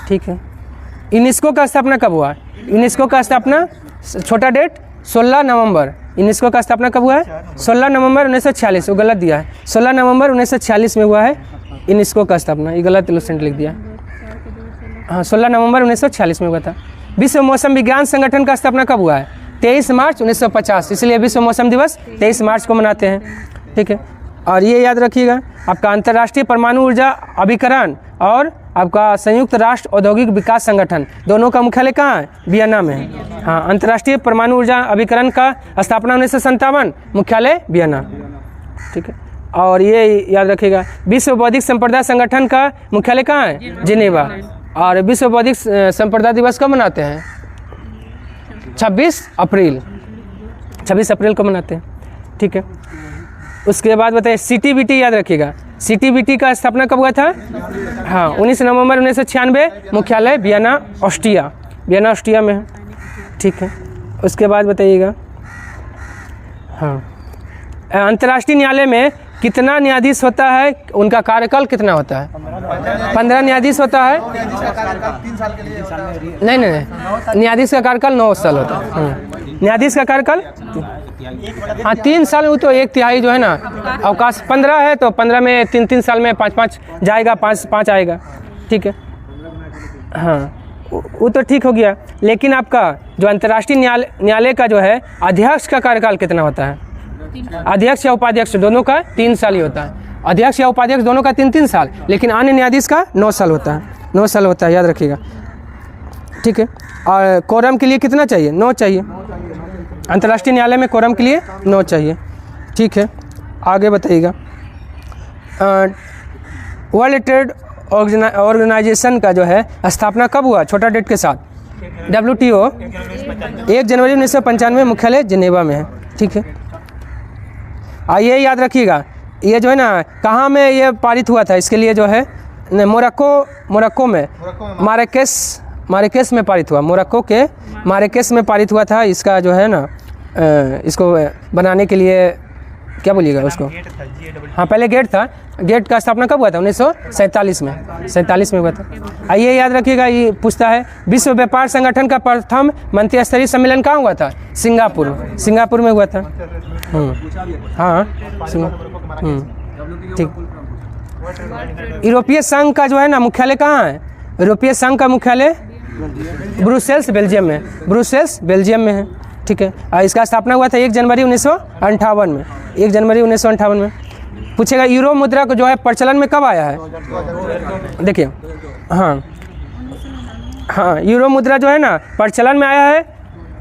Speaker 1: ठीक है। यूनेस्को का स्थापना कब हुआ? यूनेस्को का स्थापना, छोटा डेट, 16 नवंबर। यूनेस्को का स्थापना कब हुआ है? 16 नवंबर 1946। वो गलत दिया है, 16 नवंबर 1946 में हुआ है यूनेस्को का स्थापना। ये गलत लुसेंट लिख दिया। हाँ, 16 नवंबर 1946 में हुआ था। विश्व मौसम विज्ञान संगठन का स्थापना कब हुआ है? 23 मार्च 1950। इसलिए विश्व मौसम दिवस 23 मार्च को मनाते हैं। ठीक है। और ये याद रखिएगा, आपका अंतर्राष्ट्रीय परमाणु ऊर्जा अभिकरण और आपका संयुक्त राष्ट्र औद्योगिक विकास संगठन, दोनों का मुख्यालय कहाँ है? वियना में है। हाँ, अंतर्राष्ट्रीय परमाणु ऊर्जा अभिकरण का स्थापना 1957, मुख्यालय वियना। ठीक है। और ये याद रखिएगा, विश्व बौद्धिक संपदा संगठन का मुख्यालय कहाँ है? जिनेवा। और विश्व बौद्धिक संपदा दिवस कब मनाते हैं? 26 अप्रैल को मनाते हैं। ठीक है। उसके बाद बताइए, CTBT याद रखिएगा, CTBT का स्थापना कब हुआ था? हाँ, 19 नवंबर 1996, मुख्यालय वियना, ऑस्ट्रिया में है। ठीक है। उसके बाद बताइएगा, हाँ, अंतर्राष्ट्रीय न्यायालय में कितना न्यायाधीश होता है? उनका कार्यकाल कितना होता है? 15 न्यायाधीश होता है। नहीं, न्यायाधीश का कार्यकाल 9 साल होता है। न्यायाधीश का कार्यकाल, हाँ, 3 साल। वो तो 1/3 जो है ना, अवकाश 15 है, तो 15 में 3 साल में 5 जाएगा, 5 आएगा। ठीक है। हाँ, वो तो ठीक हो गया। लेकिन आपका जो अंतर्राष्ट्रीय न्यायालय का जो है अध्यक्ष का कार्यकाल कितना होता है? अध्यक्ष या उपाध्यक्ष दोनों का 3 साल ही होता है। अध्यक्ष या उपाध्यक्ष दोनों का 3 साल, लेकिन अन्य न्यायाधीश का 9 साल होता है। 9 साल होता है, याद रखिएगा। ठीक है। और कोरम के लिए कितना चाहिए? 9 चाहिए। अंतर्राष्ट्रीय न्यायालय में कोरम के लिए 9 चाहिए। ठीक है। आगे बताइएगा, वर्ल्ड ट्रेड ऑर्गेनाइजेशन का जो है स्थापना कब हुआ? छोटा डेट के साथ, WTO 1 जनवरी 1995, मुख्यालय जिनेवा में है। ठीक है। आइए याद रखिएगा, ये जो है ना कहाँ में ये पारित हुआ था, इसके लिए जो है मोरक्को में माराकेश में पारित हुआ। मोरक्को के माराकेश में पारित हुआ था। इसका जो है ना इसको बनाने के लिए क्या बोलिएगा उसको, हाँ पहले गेट था। गेट का स्थापना कब हुआ था? 1947 में, 47 में हुआ था। आइए याद रखिएगा, ये पूछता है विश्व व्यापार संगठन का प्रथम मंत्री स्तरीय सम्मेलन कहाँ हुआ था? सिंगापुर में हुआ था। हाँ ठीक। यूरोपीय संघ का जो है ना मुख्यालय कहाँ है? यूरोपीय संघ का मुख्यालय ब्रुसेल्स बेल्जियम में, ब्रुसेल्स बेल्जियम में है। ठीक है, इसका स्थापना हुआ था 1 जनवरी 1958 में, 1 जनवरी 1958 में। पूछेगा यूरो मुद्रा को जो है प्रचलन में कब आया है? देखिए हाँ यूरो मुद्रा जो है ना प्रचलन में आया है।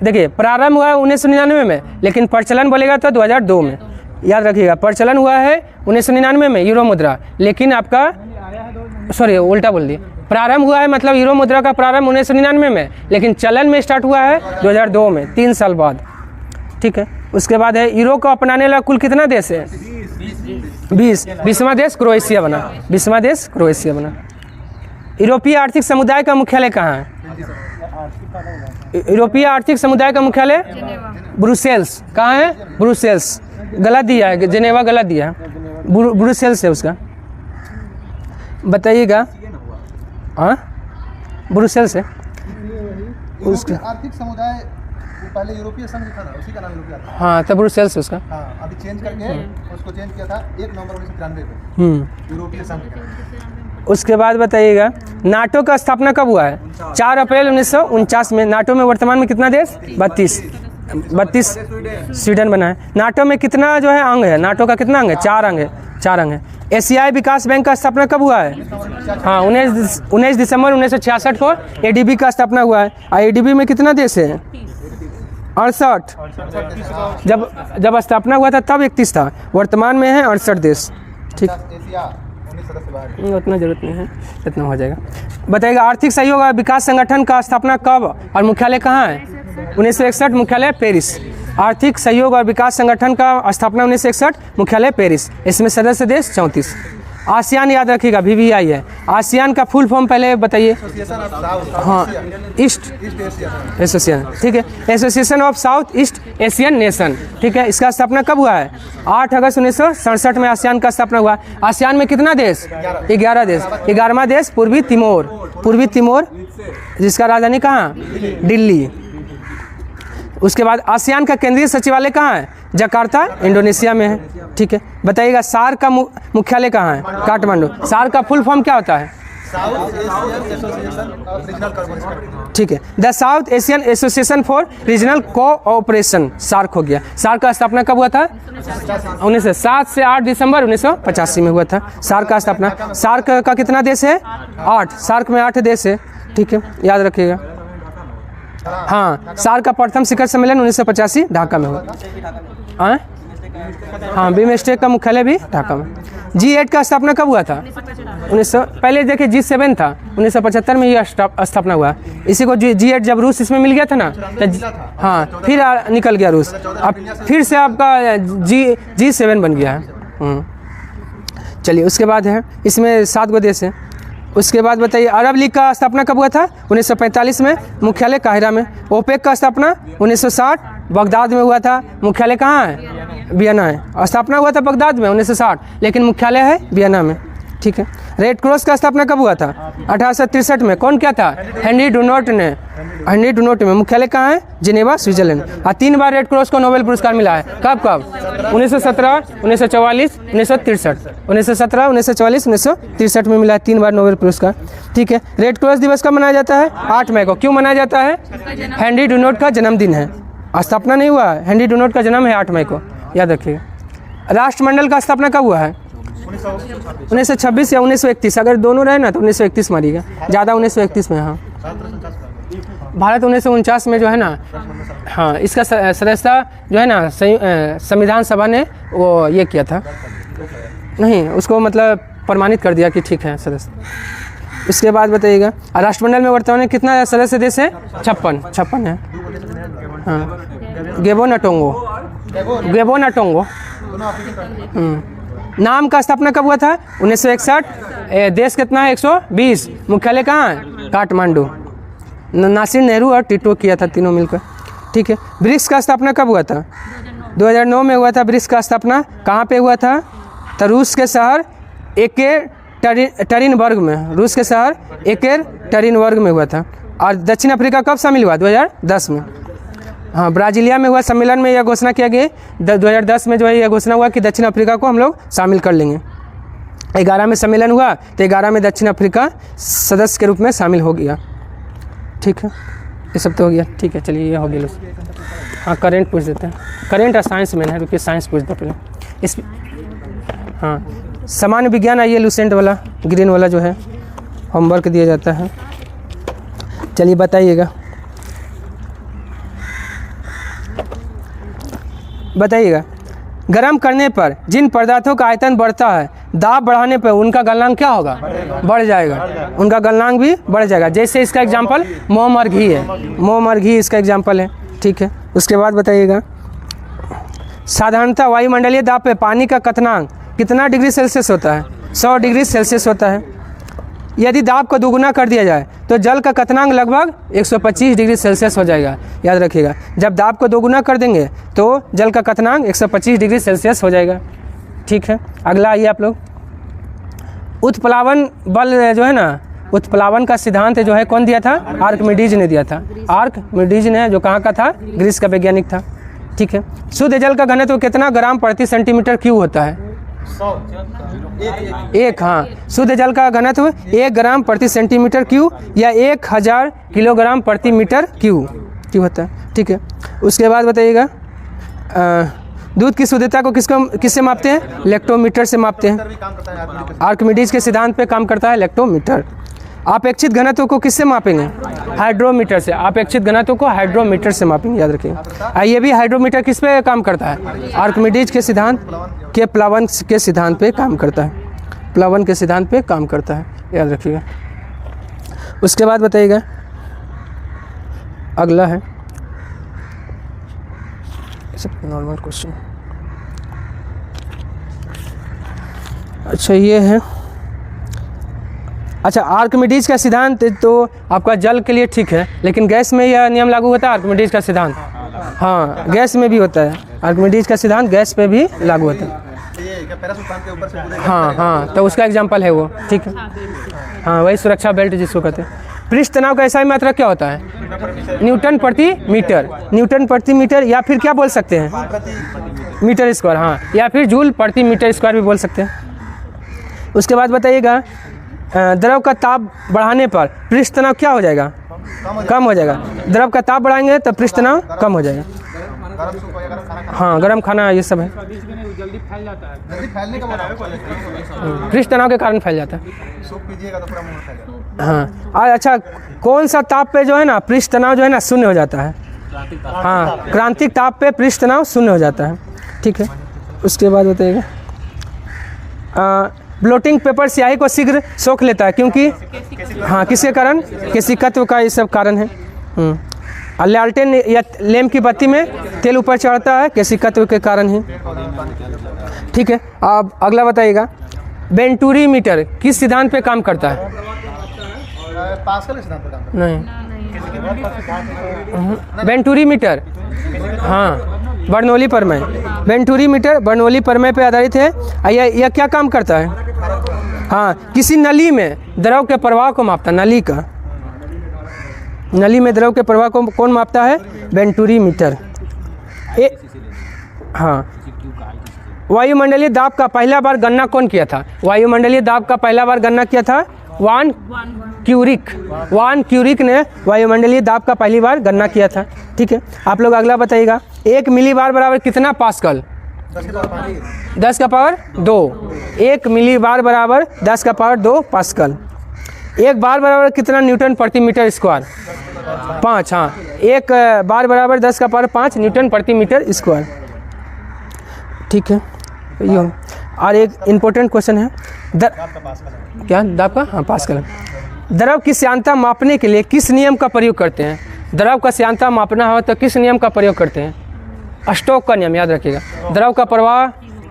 Speaker 1: देखिए प्रारंभ हुआ है 1999 में, लेकिन प्रचलन बोलेगा तो 2002 में। याद रखिएगा, प्रचलन हुआ है 1999 में यूरो मुद्रा, लेकिन आपका सॉरी उल्टा बोल दिए। प्रारंभ हुआ है मतलब यूरो मुद्रा का प्रारंभ 1999 में, लेकिन चलन में स्टार्ट हुआ है 2002 में, 3 साल बाद। ठीक है, उसके बाद है यूरो को अपनाने वाला कुल कितना देश है? 20वां देश क्रोएशिया बना, 20वां देश क्रोएशिया बना। यूरोपीय आर्थिक समुदाय का मुख्यालय कहाँ है? यूरोपीय आर्थिक समुदाय का मुख्यालय ब्रुसेल्स। कहाँ है? ब्रुसेल्स। गलत दिया है, जेनेवा गलत दिया है, ब्रुसेल्स है उसका। बताइएगा। हाँ ब्रुसेल्स है उसका
Speaker 2: आर्थिक समुदाय। पहले यूरोपीय संघ था ना, उसी का नाम यूरोपीय था।
Speaker 1: हाँ तब ब्रुसेल्स उसका।
Speaker 2: हाँ अभी चेंज करके उसको चेंज किया था 1 नवंबर 1993 को यूरोपीय संघ।
Speaker 1: उसके बाद बताइएगा नाटो का स्थापना कब हुआ है? 4 अप्रैल 1949 में। नाटो में वर्तमान में कितना देश? 32 स्वीडन बना है। नाटो में कितना जो है अंग है? नाटो का कितना अंग है? 4 अंग है, 4 अंग है। एशियाई विकास बैंक का स्थापना कब हुआ है? हाँ 19 दिसंबर 1966 को एडीबी का स्थापना हुआ है। और एडीबी में कितना देश है? 68। जब स्थापना हुआ था तब 31 था, वर्तमान में है 68 देश। ठीक, उतना जरूरत नहीं है, इतना हो जाएगा। बताइएगा आर्थिक सहयोग और विकास संगठन का स्थापना कब और मुख्यालय कहाँ है? 1961, मुख्यालय पेरिस। आर्थिक सहयोग और विकास संगठन का स्थापना 1961, मुख्यालय पेरिस। इसमें सदस्य देश 34। आसियान याद रखिएगा, VVI है। आसियान का फुल फॉर्म पहले बताइए। हाँ ईस्ट एसोसिएशन, ठीक है, association of south east Asian nation. ठीक है, इसका स्थापना कब हुआ है? 8 अगस्त 1967 में आसियान का स्थापना हुआ। आसियान में कितना देश? 11 देश। 11वां देश पूर्वी तिमोर, जिसका राजधानी कहाँ? दिल्ली। उसके बाद आसियान का केंद्रीय सचिवालय कहाँ है? जकार्ता, इंडोनेशिया में है। ठीक है, बताइएगा सार्क का मुख्यालय कहाँ है? काठमांडू। सार्क का फुल फॉर्म क्या होता है? ठीक है, the South Asian Association for Regional Cooperation, SAARC हो गया। सार्क का स्थापना कब हुआ था? 7 से 8 दिसंबर 1985 में हुआ था सार्क का स्थापना। सार्क का कितना देश है? 8। सार्क में 8 देश है। ठीक है, याद रखिएगा। हाँ सार्क का प्रथम शिखर सम्मेलन 1985 ढाका में हुआ। हाँ बिमस्टेक का मुख्यालय भी ढाका में। G8 का स्थापना कब हुआ था? 1900। पहले देखिए G7 था, 1975 में ये स्थापना हुआ। इसी को G8 जब रूस इसमें मिल गया था ना, तो हाँ फिर निकल गया रूस, अब फिर से आपका G7 बन गया है। चलिए उसके बाद है, इसमें 7 गो देश है। उसके बाद बताइए अरब लीग का स्थापना कब हुआ था? 1945 में, मुख्यालय काहिरा में। ओपेक का स्थापना 1960 बगदाद में हुआ था, मुख्यालय कहाँ है? वियना है। स्थापना हुआ था बगदाद में 1960, लेकिन मुख्यालय है वियना में। ठीक है, रेड क्रॉस का स्थापना कब हुआ था? 1863 में। कौन क्या था? हेनरी डुनोट में। मुख्यालय कहाँ है? Geneva, Switzerland. और 3 बार रेड क्रॉस को नोबेल पुरस्कार मिला है। कब 1917, 1944, 1963। 1917, 1944, 1963 में मिला है 3 बार नोबेल पुरस्कार। ठीक है, रेड क्रॉस दिवस कब मनाया जाता है? 8 मई को। क्यों मनाया जाता है? हेनरी डुनोट का जन्मदिन है। स्थापना नहीं हुआ है, हेनरी डुनोट का जन्म है 8 मई को, याद रखिएगा। राष्ट्रमंडल का स्थापना कब हुआ है? 1926 या 1931, अगर दोनों रहे ना तो 1931 मारिएगा, ज़्यादा 1931 में। हाँ भारत 1949 में जो है ना, हाँ इसका सदस्यता जो है ना संविधान सभा ने वो ये किया था, नहीं उसको मतलब प्रमाणित कर दिया कि ठीक है सदस्य। इसके बाद बताइएगा राष्ट्रमंडल में वर्तमान में कितना सदस्य देश है? 56 है। हाँ गेबोन टोंगो। नाम का स्थापना कब हुआ था? 1961। देश कितना है? 120। मुख्यालय कहाँ है? काठमांडू। नासिर, नेहरू और टिटो किया था, तीनों मिलकर। ठीक है। ब्रिक्स का स्थापना कब हुआ था? 2009 में हुआ था। ब्रिक्स का स्थापना कहाँ पे हुआ था? तो रूस के शहर एकटेरिनबर्ग में, रूस के शहर एकटेरिनबर्ग में हुआ था। और दक्षिण अफ्रीका कब शामिल हुआ? 2010 में। हाँ, ब्राजीलिया में हुआ सम्मेलन में यह घोषणा किया गया 2010 में जो है यह घोषणा हुआ कि दक्षिण अफ्रीका को हम लोग शामिल कर लेंगे। 11 में सम्मेलन हुआ तो 11 में दक्षिण अफ्रीका सदस्य के रूप में शामिल हो गया। ठीक है, ये सब तो हो गया। ठीक है, चलिए ये हो गया। हाँ, करेंट पूछ देते हैं। करेंट और साइंस में है, रुकिए साइंस पूछ दो पहले। इस हाँ, सामान्य विज्ञान आइए, लूसेंट वाला, ग्रीन वाला जो है होमवर्क दिया जाता है। चलिए बताइएगा, गर्म करने पर जिन पदार्थों का आयतन बढ़ता है, दाब बढ़ाने पर उनका गलनांक क्या होगा? बढ़ जाएगा। उनका गलनांक भी बढ़ जाएगा। जैसे इसका एग्जांपल मोम और घी है, मोम और घी इसका एग्जांपल है। ठीक है, उसके बाद बताइएगा, साधारणतः वायुमंडलीय दाब पे पानी का क्वथनांक कितना डिग्री सेल्सियस होता है? 100 डिग्री सेल्सियस होता है। यदि दाब को दोगुना कर दिया जाए तो जल का क्वथनांक लगभग 125 डिग्री सेल्सियस हो जाएगा। याद रखिएगा, जब दाब को दोगुना कर देंगे तो जल का क्वथनांक 125 डिग्री सेल्सियस हो जाएगा। ठीक है, अगला आइए आप लोग। उत्प्लावन बल जो है ना, उत्प्लावन का सिद्धांत जो है कौन दिया था? आर्किमिडीज ने दिया था। आर्किमिडीज ने, जो कहाँ का था? ग्रीस का वैज्ञानिक था। ठीक है, शुद्ध जल का घनत्व कितना ग्राम प्रति सेंटीमीटर क्यूब होता है? 1। हाँ, शुद्ध जल का घनत्व 1 ग्राम प्रति सेंटीमीटर क्यूब या 1000 किलोग्राम प्रति मीटर क्यूब होता है। ठीक है, उसके बाद बताइएगा, दूध की शुद्धता को किससे मापते हैं? लैक्टोमीटर से मापते हैं। आर्किमिडीज के सिद्धांत पे काम करता है लैक्टोमीटर। अपेक्षित घनत्व को किससे मापेंगे? हाइड्रोमीटर से। अपेक्षित घनत्व को हाइड्रोमीटर से मापेंगे, याद रखिएगा। ये भी हाइड्रोमीटर किस पे काम करता है? आर्किमिडीज के सिद्धांत के प्लावन के सिद्धांत पे काम करता है। प्लावन के सिद्धांत पे काम करता है, याद रखिएगा। उसके बाद बताइएगा, अगला है सब नॉर्मल क्वेश्चन। अच्छा, ये है, अच्छा, आर्किमिडीज का सिद्धांत तो आपका जल के लिए ठीक है, लेकिन गैस में यह नियम लागू होता है आर्किमिडीज का सिद्धांत? हाँ, गैस में भी होता है। आर्किमिडीज का सिद्धांत गैस पे भी लागू होता है। हाँ, तो उसका एग्जांपल है वो। ठीक है, हाँ, वही सुरक्षा बेल्ट जिसको कहते हैं। पृष्ठ तनाव का ऐसा मात्रा क्या होता है? न्यूटन प्रति मीटर। न्यूटन प्रति मीटर, या फिर क्या बोल सकते हैं? Metre square. हाँ, या फिर जूल प्रति मीटर स्क्वायर भी बोल सकते हैं। उसके बाद बताइएगा, द्रव का ताप बढ़ाने पर पृष्ठ तनाव क्या हो जाएगा? कम हो जाएगा। द्रव का ताप बढ़ाएंगे तो पृष्ठ तनाव कम हो जाएगा। हाँ, गर्म खाना ये सब है, पृष्ठ तनाव के कारण फैल जाता है। हाँ, अच्छा, कौन सा ताप पे जो है ना पृष्ठ तनाव जो है ना शून्य हो जाता है? हाँ, क्रांतिक ताप पे पृष्ठ तनाव शून्य हो जाता है। ठीक है, उसके बाद बताइएगा, ब्लोटिंग पेपर स्याही को शीघ्र सोख लेता है क्योंकि, हाँ, किसके कारण? केशिकत्व का ये सब कारण है। और लालटेन या लैंप की बत्ती में तेल ऊपर चढ़ता है, केशिकत्व के कारण ही। ठीक है, अब अगला बताइएगा, वेंटूरी मीटर किस सिद्धांत पे काम करता है?
Speaker 2: पास्कल के सिद्धांत पे काम करता
Speaker 1: नहीं, वेंटूरी मीटर, हाँ, बर्नौली प्रमेय। वेंटूरी मीटर बर्नौली प्रमेय पे आधारित है। यह क्या काम करता है? हाँ, किसी नली में द्रव के प्रवाह को मापता है। नली में द्रव के प्रवाह को कौन मापता है? वेंटूरी मीटर। हाँ, वायुमंडलीय दाब का पहला बार गणना कौन किया था? वायुमंडलीय दाब का पहला बार गणना किया था वान क्यूरिक ने वायुमंडलीय दाब का पहली बार गणना किया था। ठीक है, आप लोग अगला बताइएगा, 1 मिलीबार बराबर कितना पास्कल? 10 का पावर 2। 1 मिलीबार बराबर 10 का पावर 2 पास्कल। 1 बार बराबर कितना न्यूटन प्रति मीटर स्क्वायर? 5। हाँ, 1 बार बराबर 10 का पावर 5 न्यूटन प्रति मीटर स्क्वायर। ठीक है, ये और एक इम्पोर्टेंट क्वेश्चन है, क्या दाब का? हाँ, पास्कल। द्रव की श्यानता मापने के लिए किस नियम का प्रयोग करते हैं? द्रव का श्यानता मापना हो तो किस नियम का प्रयोग करते हैं? स्टोक का नियम, याद रखिएगा। द्रव का प्रवाह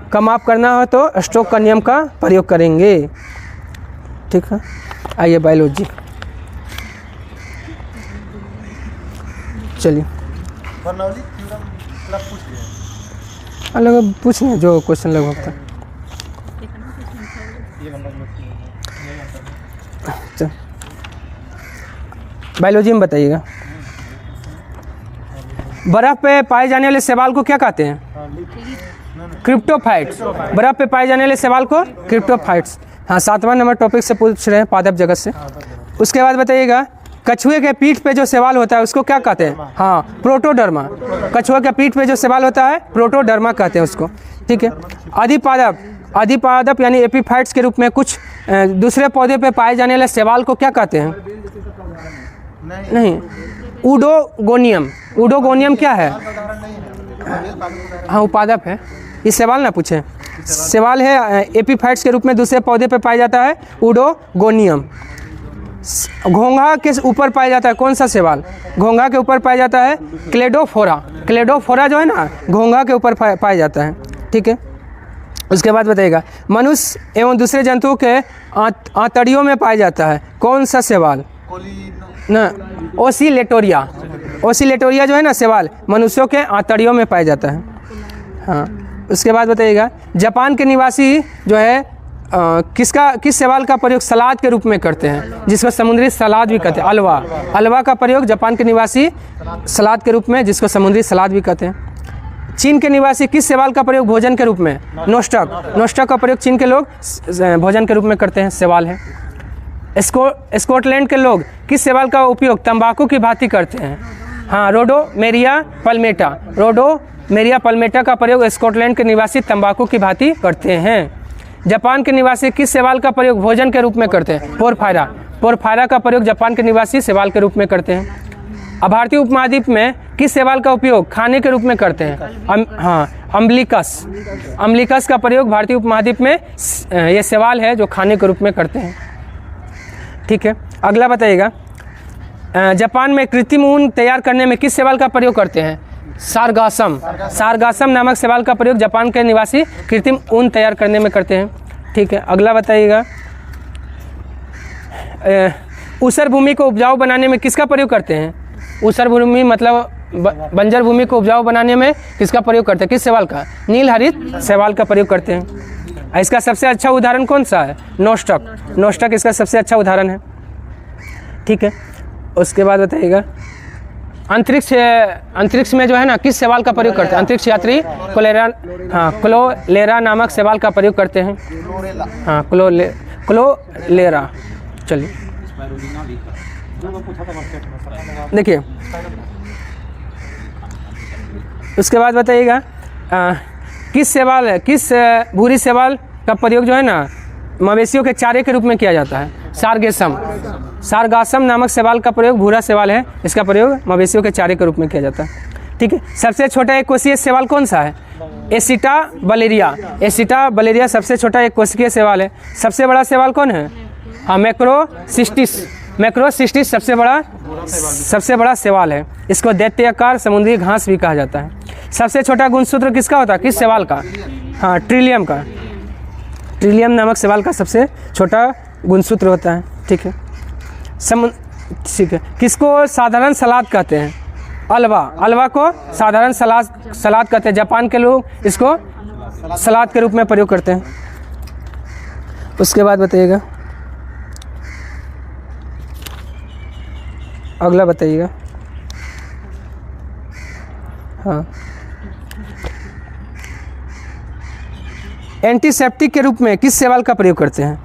Speaker 1: का माप करना हो तो स्टोक का नियम का प्रयोग करेंगे। ठीक है, आइए बायोलॉजी, चलिए
Speaker 2: बर्नौली थ्योरम थोड़ा पूछ लिया।
Speaker 1: अलग पूछ लें जो क्वेश्चन लगभग था। चल बायोलॉजी में बताइएगा, बर्फ पे पाए जाने वाले शैवाल को क्या कहते हैं? क्रिप्टोफाइट्स। बर्फ पे पाए जाने वाले शैवाल को क्रिप्टोफाइट्स। हाँ, 7वां नंबर टॉपिक से पूछ रहे हैं, पादप जगत से। उसके बाद बताइएगा, कछुए के पीठ पे जो शैवाल होता है उसको क्या कहते हैं? हाँ, प्रोटोडर्मा। कछुए के पीठ पे जो शैवाल होता है प्रोटोडर्मा कहते हैं उसको। ठीक है, अधिपादप यानी एपीफाइट्स के रूप में कुछ दूसरे पौधे पे पाए जाने वाले शैवाल को क्या कहते हैं? नहीं, उडोगोनियम। उडोगोनियम क्या है? हाँ, उपादप है। ये सवाल ना पूछे, सवाल है एपीफाइट्स के रूप में दूसरे पौधे पे पाया जाता है उडोगोनियम। घोंघा के ऊपर पाया जाता है कौन सा सवाल? घोंघा के ऊपर पाया जाता है क्लेडोफोरा। क्लेडोफोरा जो है ना, घोंघा के ऊपर पाया जाता है। ठीक है, उसके बाद बताइएगा, मनुष्य एवं दूसरे जंतुओं के आंतड़ियों में पाया जाता है कौन सा सवाल? ना, ओसिलेटोरिया। ओसिलेटोरिया जो है ना सवाल, मनुष्यों के आंतड़ियों में पाया जाता है। हाँ, उसके बाद बताइएगा, जापान के निवासी जो है किस सवाल का प्रयोग सलाद के रूप में करते हैं, जिसको समुद्री सलाद भी कहते हैं? अलवा। अलवा का प्रयोग जापान के निवासी सलाद के रूप में, जिसको समुद्री सलाद भी कहते हैं। चीन के निवासी किस सवाल का प्रयोग भोजन के रूप में? नोस्टक। नोस्टक का प्रयोग चीन के लोग भोजन के रूप में करते हैं, सवाल है। स्कॉटलैंड के लोग किस सवाल का उपयोग तंबाकू की भांति करते हैं? हाँ, रोडोमेरिया पल्मेटा। रोडोमेरिया पल्मेटा का प्रयोग स्कॉटलैंड के निवासी तंबाकू की भांति करते हैं। जापान के निवासी किस सवाल का प्रयोग भोजन के रूप में करते हैं? पोरफायरा। पोरफायरा का प्रयोग जापान के निवासी सवाल के रूप में करते हैं। भारतीय उपमहाद्वीप में किस सवाल का उपयोग खाने के रूप में करते हैं? हाँ, अम्बलिकस। अम्बलिकस का प्रयोग भारतीय उपमहाद्वीप में ये सवाल है जो खाने के रूप में करते हैं। ठीक है, अगला बताइएगा, जापान में कृत्रिम ऊन तैयार करने में किस सवाल का प्रयोग करते हैं? सारगासम। सारगासम नामक सवाल का प्रयोग जापान के निवासी कृत्रिम ऊन तैयार करने में करते हैं। ठीक है, अगला बताइएगा, ऊसर भूमि को उपजाऊ बनाने में किसका प्रयोग करते हैं? ऊसर भूमि मतलब बंजर भूमि को उपजाऊ बनाने में किसका प्रयोग करते हैं? किस सवाल का? नील हरित सवाल का प्रयोग करते हैं। इसका सबसे अच्छा उदाहरण कौन सा है? नोस्टक। नोस्टक इसका सबसे अच्छा उदाहरण है। ठीक है, उसके बाद बताइएगा, अंतरिक्ष में जो है ना किस सवाल का प्रयोग करते हैं? अंतरिक्ष यात्री क्लोरेला नामक सवाल का प्रयोग करते हैं। हाँ, क्लोरेला। चलिए देखिए, उसके बाद बताइएगा, किस भूरी सवाल का प्रयोग जो है ना मवेशियों के चारे के रूप में किया जाता है? सारगेसम। सारगासम नामक सवाल का प्रयोग भूरा सवाल है, इसका प्रयोग मवेशियों के चारे के रूप में किया जाता है। ठीक है, सबसे छोटा एक कोशिकीय सवाल कौन सा है? एसिटा बलेरिया। एसिटा बलेरिया सबसे छोटा एक कोशिकीय सवाल है। सबसे बड़ा सवाल कौन है? हाँ, मैक्रोसिस्टिस। मैक्रोसिस्टिस सबसे बड़ा सवाल है। इसको दैत्याकार समुद्री घास भी कहा जाता है। सबसे छोटा गुणसूत्र किसका होता है? किस सवाल का? हाँ, ट्रिलियम का। ट्रिलियम नामक सवाल का सबसे छोटा गुणसूत्र होता है। ठीक है, ठीक है, किसको साधारण सलाद कहते हैं? अलवा। अलवा को साधारण सलाद कहते हैं। जापान के लोग इसको सलाद के रूप में प्रयोग करते हैं। उसके बाद बताइएगा, अगला बताइएगा, हाँ, एंटीसेप्टिक के रूप में किस सवाल का प्रयोग करते हैं?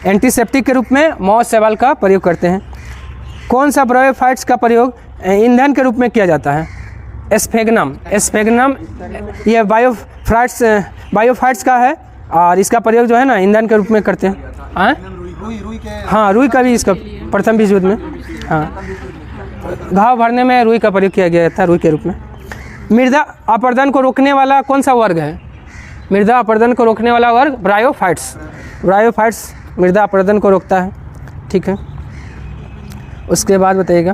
Speaker 1: एंटीसेप्टिक के रूप में मॉस सवाल का प्रयोग करते हैं। कौन सा ब्रायोफाइट्स का प्रयोग ईंधन के रूप में किया जाता है? एस्फेगनम। एस्फेगनम ये बायोफाइट्स का है और इसका प्रयोग जो है ना ईंधन के रूप में करते हैं। हाँ, रुई का भी इसका प्रथम विश्व युद्ध में, हाँ, घाव भरने में रुई का प्रयोग किया गया था, रुई के रूप में। मृदा अपरदन को रोकने वाला कौन सा वर्ग है? मृदा अपरदन को रोकने वाला वर्ग ब्रायोफाइट्स। ब्रायोफाइट्स मृदा अपरदन को रोकता है। ठीक है, उसके बाद बताइएगा,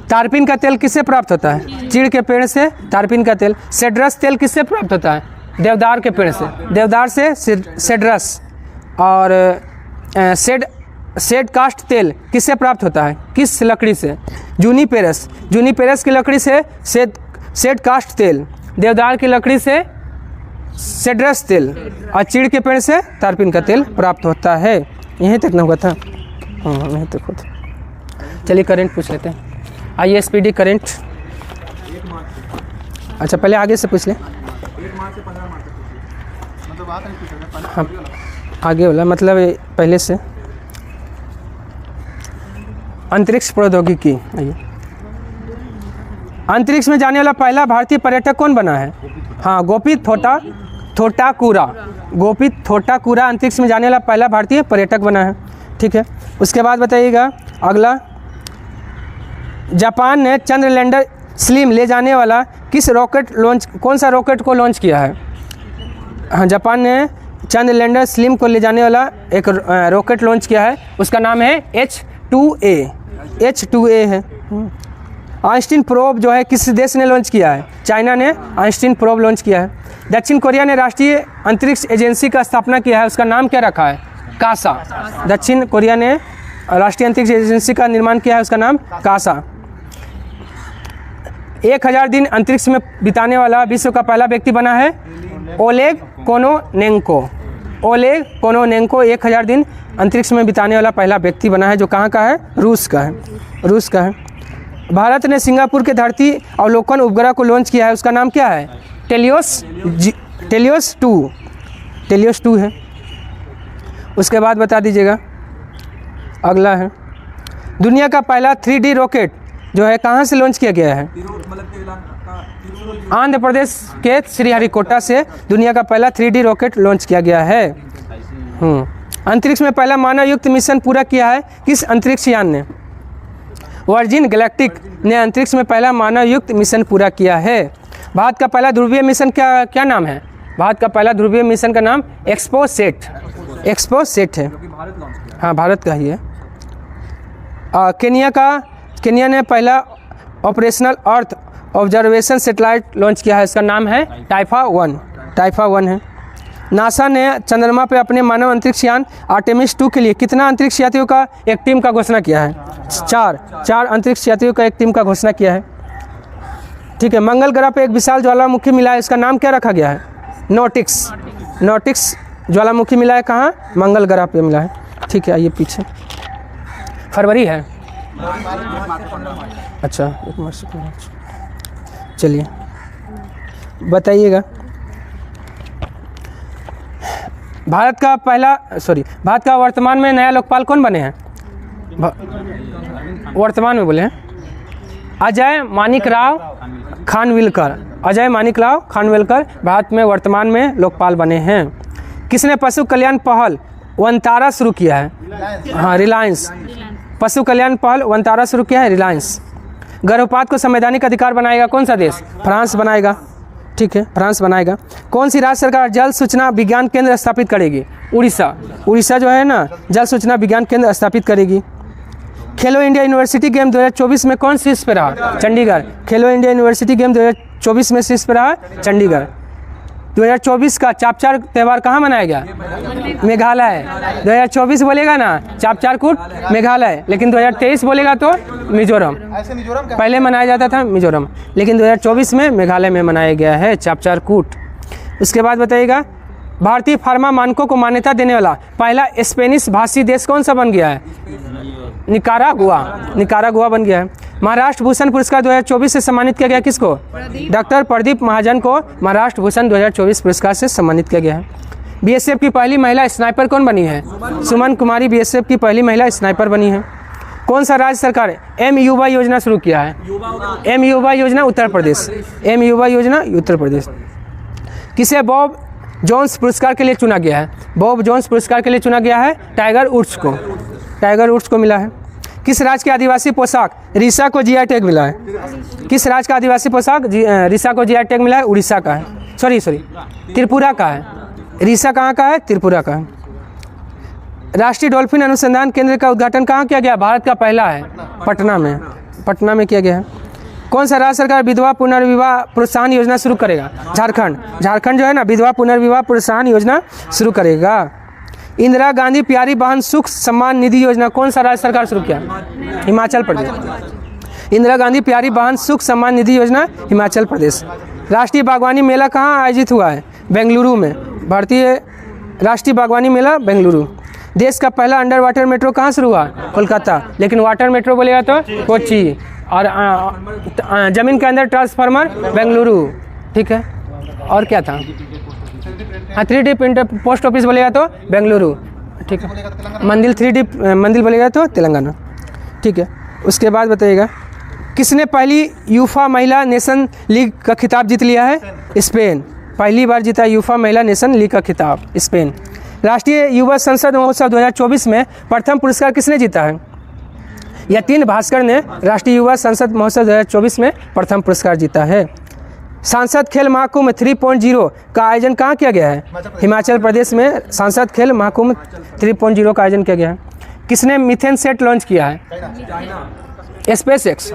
Speaker 1: तारपीन का तेल किससे प्राप्त होता है? चीड़ के पेड़ से तारपीन का तेल। सेड्रस तेल किससे प्राप्त होता है? देवदार के पेड़ से, देवदार से सेड्रस। और सेड कास्ट तेल किससे प्राप्त होता है, किस लकड़ी से, जूनिपेरस, जूनिपेरस की लकड़ी से सेड कास्ट तेल, देवदार की लकड़ी से सेड्रस तेल और चीड़ के पेड़ से तारपीन का तेल प्राप्त होता है। यहीं तक ना हुआ था, हाँ यहीं तक हुआ था। चलिए करंट पूछ लेते हैं, ISPD करंट। अच्छा पहले आगे से पूछ लें,
Speaker 2: 1 मार्च से 15 मार्च तक पूछिए। मतलब बात नहीं पूछ सकते,
Speaker 1: हाँ आगे वाला मतलब पहले से। अंतरिक्ष प्रौद्योगिकी, आइए। अंतरिक्ष में जाने वाला पहला भारतीय पर्यटक कौन बना है? हाँ गोपी थोटाकुरा, गोपी थोटाकुरा अंतरिक्ष में जाने वाला पहला भारतीय पर्यटक बना है। ठीक है, उसके बाद बताइएगा अगला, जापान ने चंद्र लैंडर स्लिम ले जाने वाला किस रॉकेट लॉन्च, कौन सा रॉकेट को लॉन्च किया है? हाँ जापान ने चंद्र लैंडर स्लिम को ले जाने वाला एक रॉकेट लॉन्च किया है, उसका नाम है H2A है। आइंस्टीन प्रोब जो है किस देश ने लॉन्च किया है? चाइना ने आइंस्टीन प्रोब लॉन्च किया है। दक्षिण कोरिया ने राष्ट्रीय अंतरिक्ष एजेंसी का स्थापना किया है, उसका नाम क्या रखा है? कासा। दक्षिण कोरिया ने राष्ट्रीय अंतरिक्ष एजेंसी का निर्माण किया है, उसका नाम कासा। 1000 दिन अंतरिक्ष में बिताने वाला विश्व का पहला व्यक्ति बना है ओलेग कोनोनेंको। ओलेग कोनोनेंको 1000 दिन अंतरिक्ष में बिताने वाला पहला व्यक्ति बना है, जो कहाँ का है? रूस का है, रूस का है। भारत ने सिंगापुर के धरती अवलोकन उपग्रह को लॉन्च किया है, उसका नाम क्या है? टेलियोस 2 है। उसके बाद बता दीजिएगा अगला है, दुनिया का पहला 3D रॉकेट जो है कहाँ से लॉन्च किया गया है? आंध्र प्रदेश के श्रीहरिकोटा से दुनिया का पहला 3D रॉकेट लॉन्च किया गया है। अंतरिक्ष में पहला मानव युक्त मिशन पूरा किया है किस अंतरिक्ष यान ने? वर्जिन गैलेक्टिक ने अंतरिक्ष में पहला मानव युक्त मिशन पूरा किया है। भारत का पहला ध्रुवीय मिशन क्या नाम है? भारत का पहला ध्रुवीय मिशन का नाम एक्सपोसेट है। हाँ भारत का ही है। केनिया ने पहला operational earth observation satellite launch किया है, इसका नाम है टाइफा 1 है। नासा ने चंद्रमा पर अपने मानव अंतरिक्ष यान आर्टेमिस 2 के लिए कितना अंतरिक्ष यात्रियों का एक टीम का घोषणा किया है? 4 अंतरिक्ष यात्रियों का एक टीम का घोषणा किया है। ठीक है, मंगल ग्रह पर एक विशाल ज्वालामुखी मिला है, इसका नाम क्या रखा गया है? नोटिक्स ज्वालामुखी मिला है कहाँ? मंगल ग्रह पे मिला है। ठीक है, आइए पीछे, फरवरी है, अच्छा 1 मार्च से 15। चलिए बताइएगा, भारत का वर्तमान में नया लोकपाल कौन बने हैं? वर्तमान में बोले हैं अजय मानिकराव खानविलकर भारत में वर्तमान में लोकपाल बने हैं। किसने पशु कल्याण पहल वनतारा शुरू किया है? हाँ रिलायंस। पशु कल्याण पहल वनतारा शुरू किया है रिलायंस। गर्भपात को संवैधानिक अधिकार बनाएगा कौन सा देश? फ्रांस बनाएगा। ठीक है, फ्रांस बनाएगा। कौन सी राज्य सरकार जल सूचना विज्ञान केंद्र स्थापित करेगी? उड़ीसा जो है ना, जल सूचना विज्ञान केंद्र स्थापित करेगी। खेलो इंडिया यूनिवर्सिटी गेम 2024 में कौन शीर्ष पे रहा? चंडीगढ़। खेलो इंडिया यूनिवर्सिटी गेम 2024 में शीर्ष पे रहा चंडीगढ़। 2024 का चापचार त्यौहार कहाँ मनाया गया? मेघालय। 2024 बोलेगा ना चापचारकूट मेघालय, लेकिन 2023 बोलेगा तो मिजोरम।
Speaker 2: ऐसे मिजोरम का
Speaker 1: पहले मनाया जाता था मिजोरम, लेकिन 2024 में मेघालय में मनाया गया है चापचारकूट। उसके बाद बताइएगा, भारतीय फार्मा मानकों को मान्यता देने वाला पहला स्पेनिश भाषी देश कौन सा बन गया है? निकारागुआ बन गया है। महाराष्ट्र भूषण पुरस्कार 2024 से सम्मानित किया गया किसको? डॉक्टर प्रदीप महाजन को महाराष्ट्र भूषण 2024 पुरस्कार से सम्मानित किया गया है। बीएसएफ की पहली महिला स्नाइपर कौन बनी है? सुमन कुमारी बीएसएफ की पहली महिला स्नाइपर बनी है। कौन सा राज्य सरकार एम युवा योजना शुरू किया है? एम युवा योजना उत्तर प्रदेश। किसे बॉब जोन्स पुरस्कार के लिए चुना गया है? बॉब जोन्स पुरस्कार के लिए चुना गया है टाइगर वुड्स को मिला है। किस राज्य की आदिवासी पोशाक रीसा को जीआई टैग मिला है? किस राज्य का आदिवासी पोशाक रीसा को जीआई टैग मिला है? उड़ीसा का है, सॉरी त्रिपुरा का है। रीसा कहाँ का है? त्रिपुरा का है। राष्ट्रीय डॉल्फिन अनुसंधान केंद्र का उद्घाटन कहाँ किया गया? भारत का पहला है, पटना में किया गया है। कौन सा राज्य सरकार विधवा पुनर्विवाह प्रोत्साहन योजना शुरू करेगा? झारखंड। झारखंड जो है ना विधवा पुनर्विवाह प्रोत्साहन योजना शुरू करेगा। इंदिरा गांधी प्यारी बहन सुख सम्मान निधि योजना कौन सा राज्य सरकार शुरू किया? हिमाचल प्रदेश। इंदिरा गांधी प्यारी बहन सुख सम्मान निधि योजना हिमाचल प्रदेश। राष्ट्रीय बागवानी मेला कहाँ आयोजित हुआ है? बेंगलुरु में। भारतीय राष्ट्रीय बागवानी मेला बेंगलुरु। देश का पहला अंडर वाटर मेट्रो कहाँ शुरू हुआ? कोलकाता। लेकिन वाटर मेट्रो बोलेगा तो कोच्चि, और जमीन के अंदर ट्रांसफार्मर बेंगलुरु। ठीक है, और क्या था? हाँ, 3D प्रिंटर पोस्ट ऑफिस बोलेगा तो बेंगलुरु। ठीक है, मंदिर 3D मंदिर बोलेगा तो तेलंगाना। ठीक है, उसके बाद बताइएगा किसने पहली यूफा महिला नेशन लीग का खिताब जीत लिया है? स्पेन। पहली बार जीता यूफा महिला नेशन लीग का खिताब स्पेन। राष्ट्रीय युवा संसद महोत्सव 2024 में प्रथम पुरस्कार किसने जीता है? यतीन भास्कर ने राष्ट्रीय युवा संसद महोत्सव 2024 में प्रथम पुरस्कार जीता है। सांसद खेल महाकुंभ 3.0 का आयोजन कहाँ किया गया है? हिमाचल प्रदेश में सांसद खेल महाकुंभ 3.0 का आयोजन किया गया है। किसने मीथेन सेट लॉन्च किया है? Space x.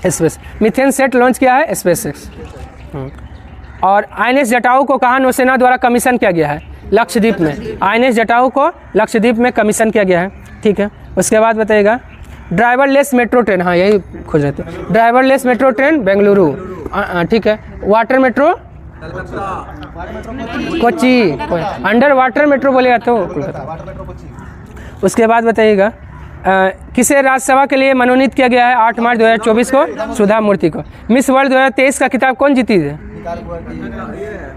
Speaker 1: Space methane set launch किया है स्पेस एक्स। और INS जटाऊ को कहाँ नौसेना द्वारा कमीशन किया गया है? लक्षद्वीप में। INS जटाऊ को लक्षद्वीप में कमीशन किया गया है। ठीक है, उसके बाद बताइएगा ड्राइवरलेस मेट्रो ट्रेन, हाँ यही खोज रहे थे, ड्राइवरलेस मेट्रो ट्रेन बेंगलुरु। ठीक है, water metro Kochi. Under water metro बोलेगा तो कोलकाता। उसके बाद बताइएगा किसे राज्यसभा के लिए मनोनीत किया गया है 8 मार्च 2024 को? सुधा मूर्ति को। मिस वर्ल्ड 2023 का खिताब कौन जीती है?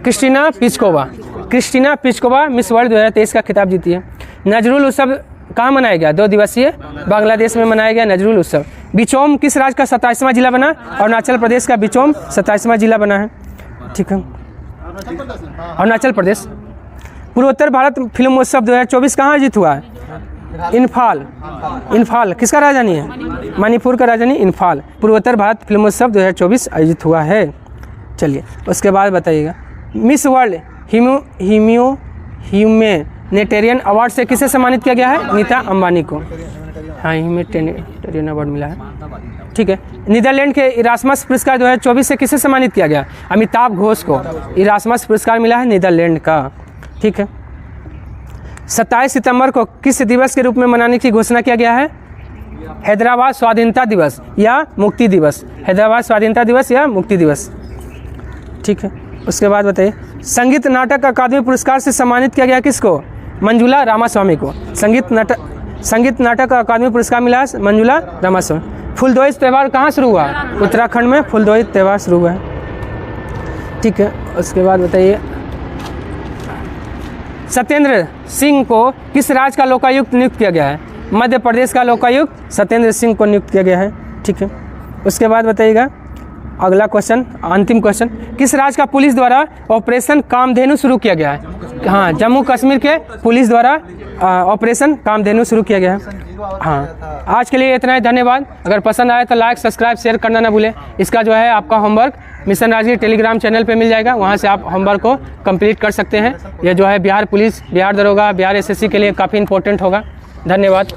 Speaker 1: Krystyna Pyszkova. Krystyna Pyszkova Miss World 2023 का खिताब जीती है। नजरुल उत्सव कहाँ मनाया गया? 2 दिवसीय बांग्लादेश में मनाया गया नजरुल उत्सव। बिचौम किस राज्य का 27वां जिला बना? अरुणाचल प्रदेश का बिचौम 27वां जिला बना है। ठीक है, अरुणाचल प्रदेश। पूर्वोत्तर भारत फिल्म उत्सव 2024 कहाँ आयोजित हुआ है? इम्फाल। इम्फाल किसका राजधानी है? मणिपुर का राजधानी इम्फाल। पूर्वोत्तर भारत फिल्मोत्सव 2024 आयोजित हुआ है। चलिए, उसके बाद बताइएगा मिस वर्ल्ड ह्यूमैनिटेरियन अवार्ड से किसे सम्मानित किया गया है? नीता अंबानी को। हाँ, ह्यूमैनिटेरियन अवार्ड मिला है। ठीक है, नीदरलैंड के इरास्मस पुरस्कार 2024 से किसे सम्मानित किया गया? अमिताभ घोष को इरास्मस पुरस्कार मिला है नीदरलैंड का। ठीक है, 27 सितंबर को किस दिवस के रूप में मनाने की घोषणा किया गया है? हैदराबाद स्वाधीनता दिवस या मुक्ति दिवस। हैदराबाद स्वाधीनता दिवस या मुक्ति दिवस। ठीक है, उसके बाद बताइए संगीत नाटक अकादमी पुरस्कार से सम्मानित किया गया किसको? मंजुला रामास्वामी को। संगीत नाटक अकादमी पुरस्कार मिला है मंजुला रामास्वामी। फूलदेई त्यौहार कहाँ शुरू हुआ? उत्तराखंड में फूलदेई त्यौहार शुरू हुआ है। ठीक है, उसके बाद बताइए सत्येंद्र सिंह को किस राज्य का लोकायुक्त नियुक्त किया गया है? मध्य प्रदेश का लोकायुक्त सत्येंद्र सिंह को नियुक्त किया गया है। ठीक है, उसके बाद बताइएगा अगला क्वेश्चन, अंतिम क्वेश्चन, किस राज्य का पुलिस द्वारा ऑपरेशन कामधेनु शुरू किया गया है? हाँ, जम्मू कश्मीर के पुलिस द्वारा ऑपरेशन कामधेनु शुरू किया गया है। हाँ, आज के लिए इतना ही, धन्यवाद। अगर पसंद आए तो लाइक सब्सक्राइब शेयर करना ना भूलें। इसका जो है आपका homework mission Rajgir Telegram channel पे मिल जाएगा, वहाँ से आप होमवर्क को कंप्लीट कर सकते हैं। ये जो है बिहार पुलिस, बिहार दरोगा, बिहार SSC के लिए काफ़ी इंपॉर्टेंट होगा। धन्यवाद।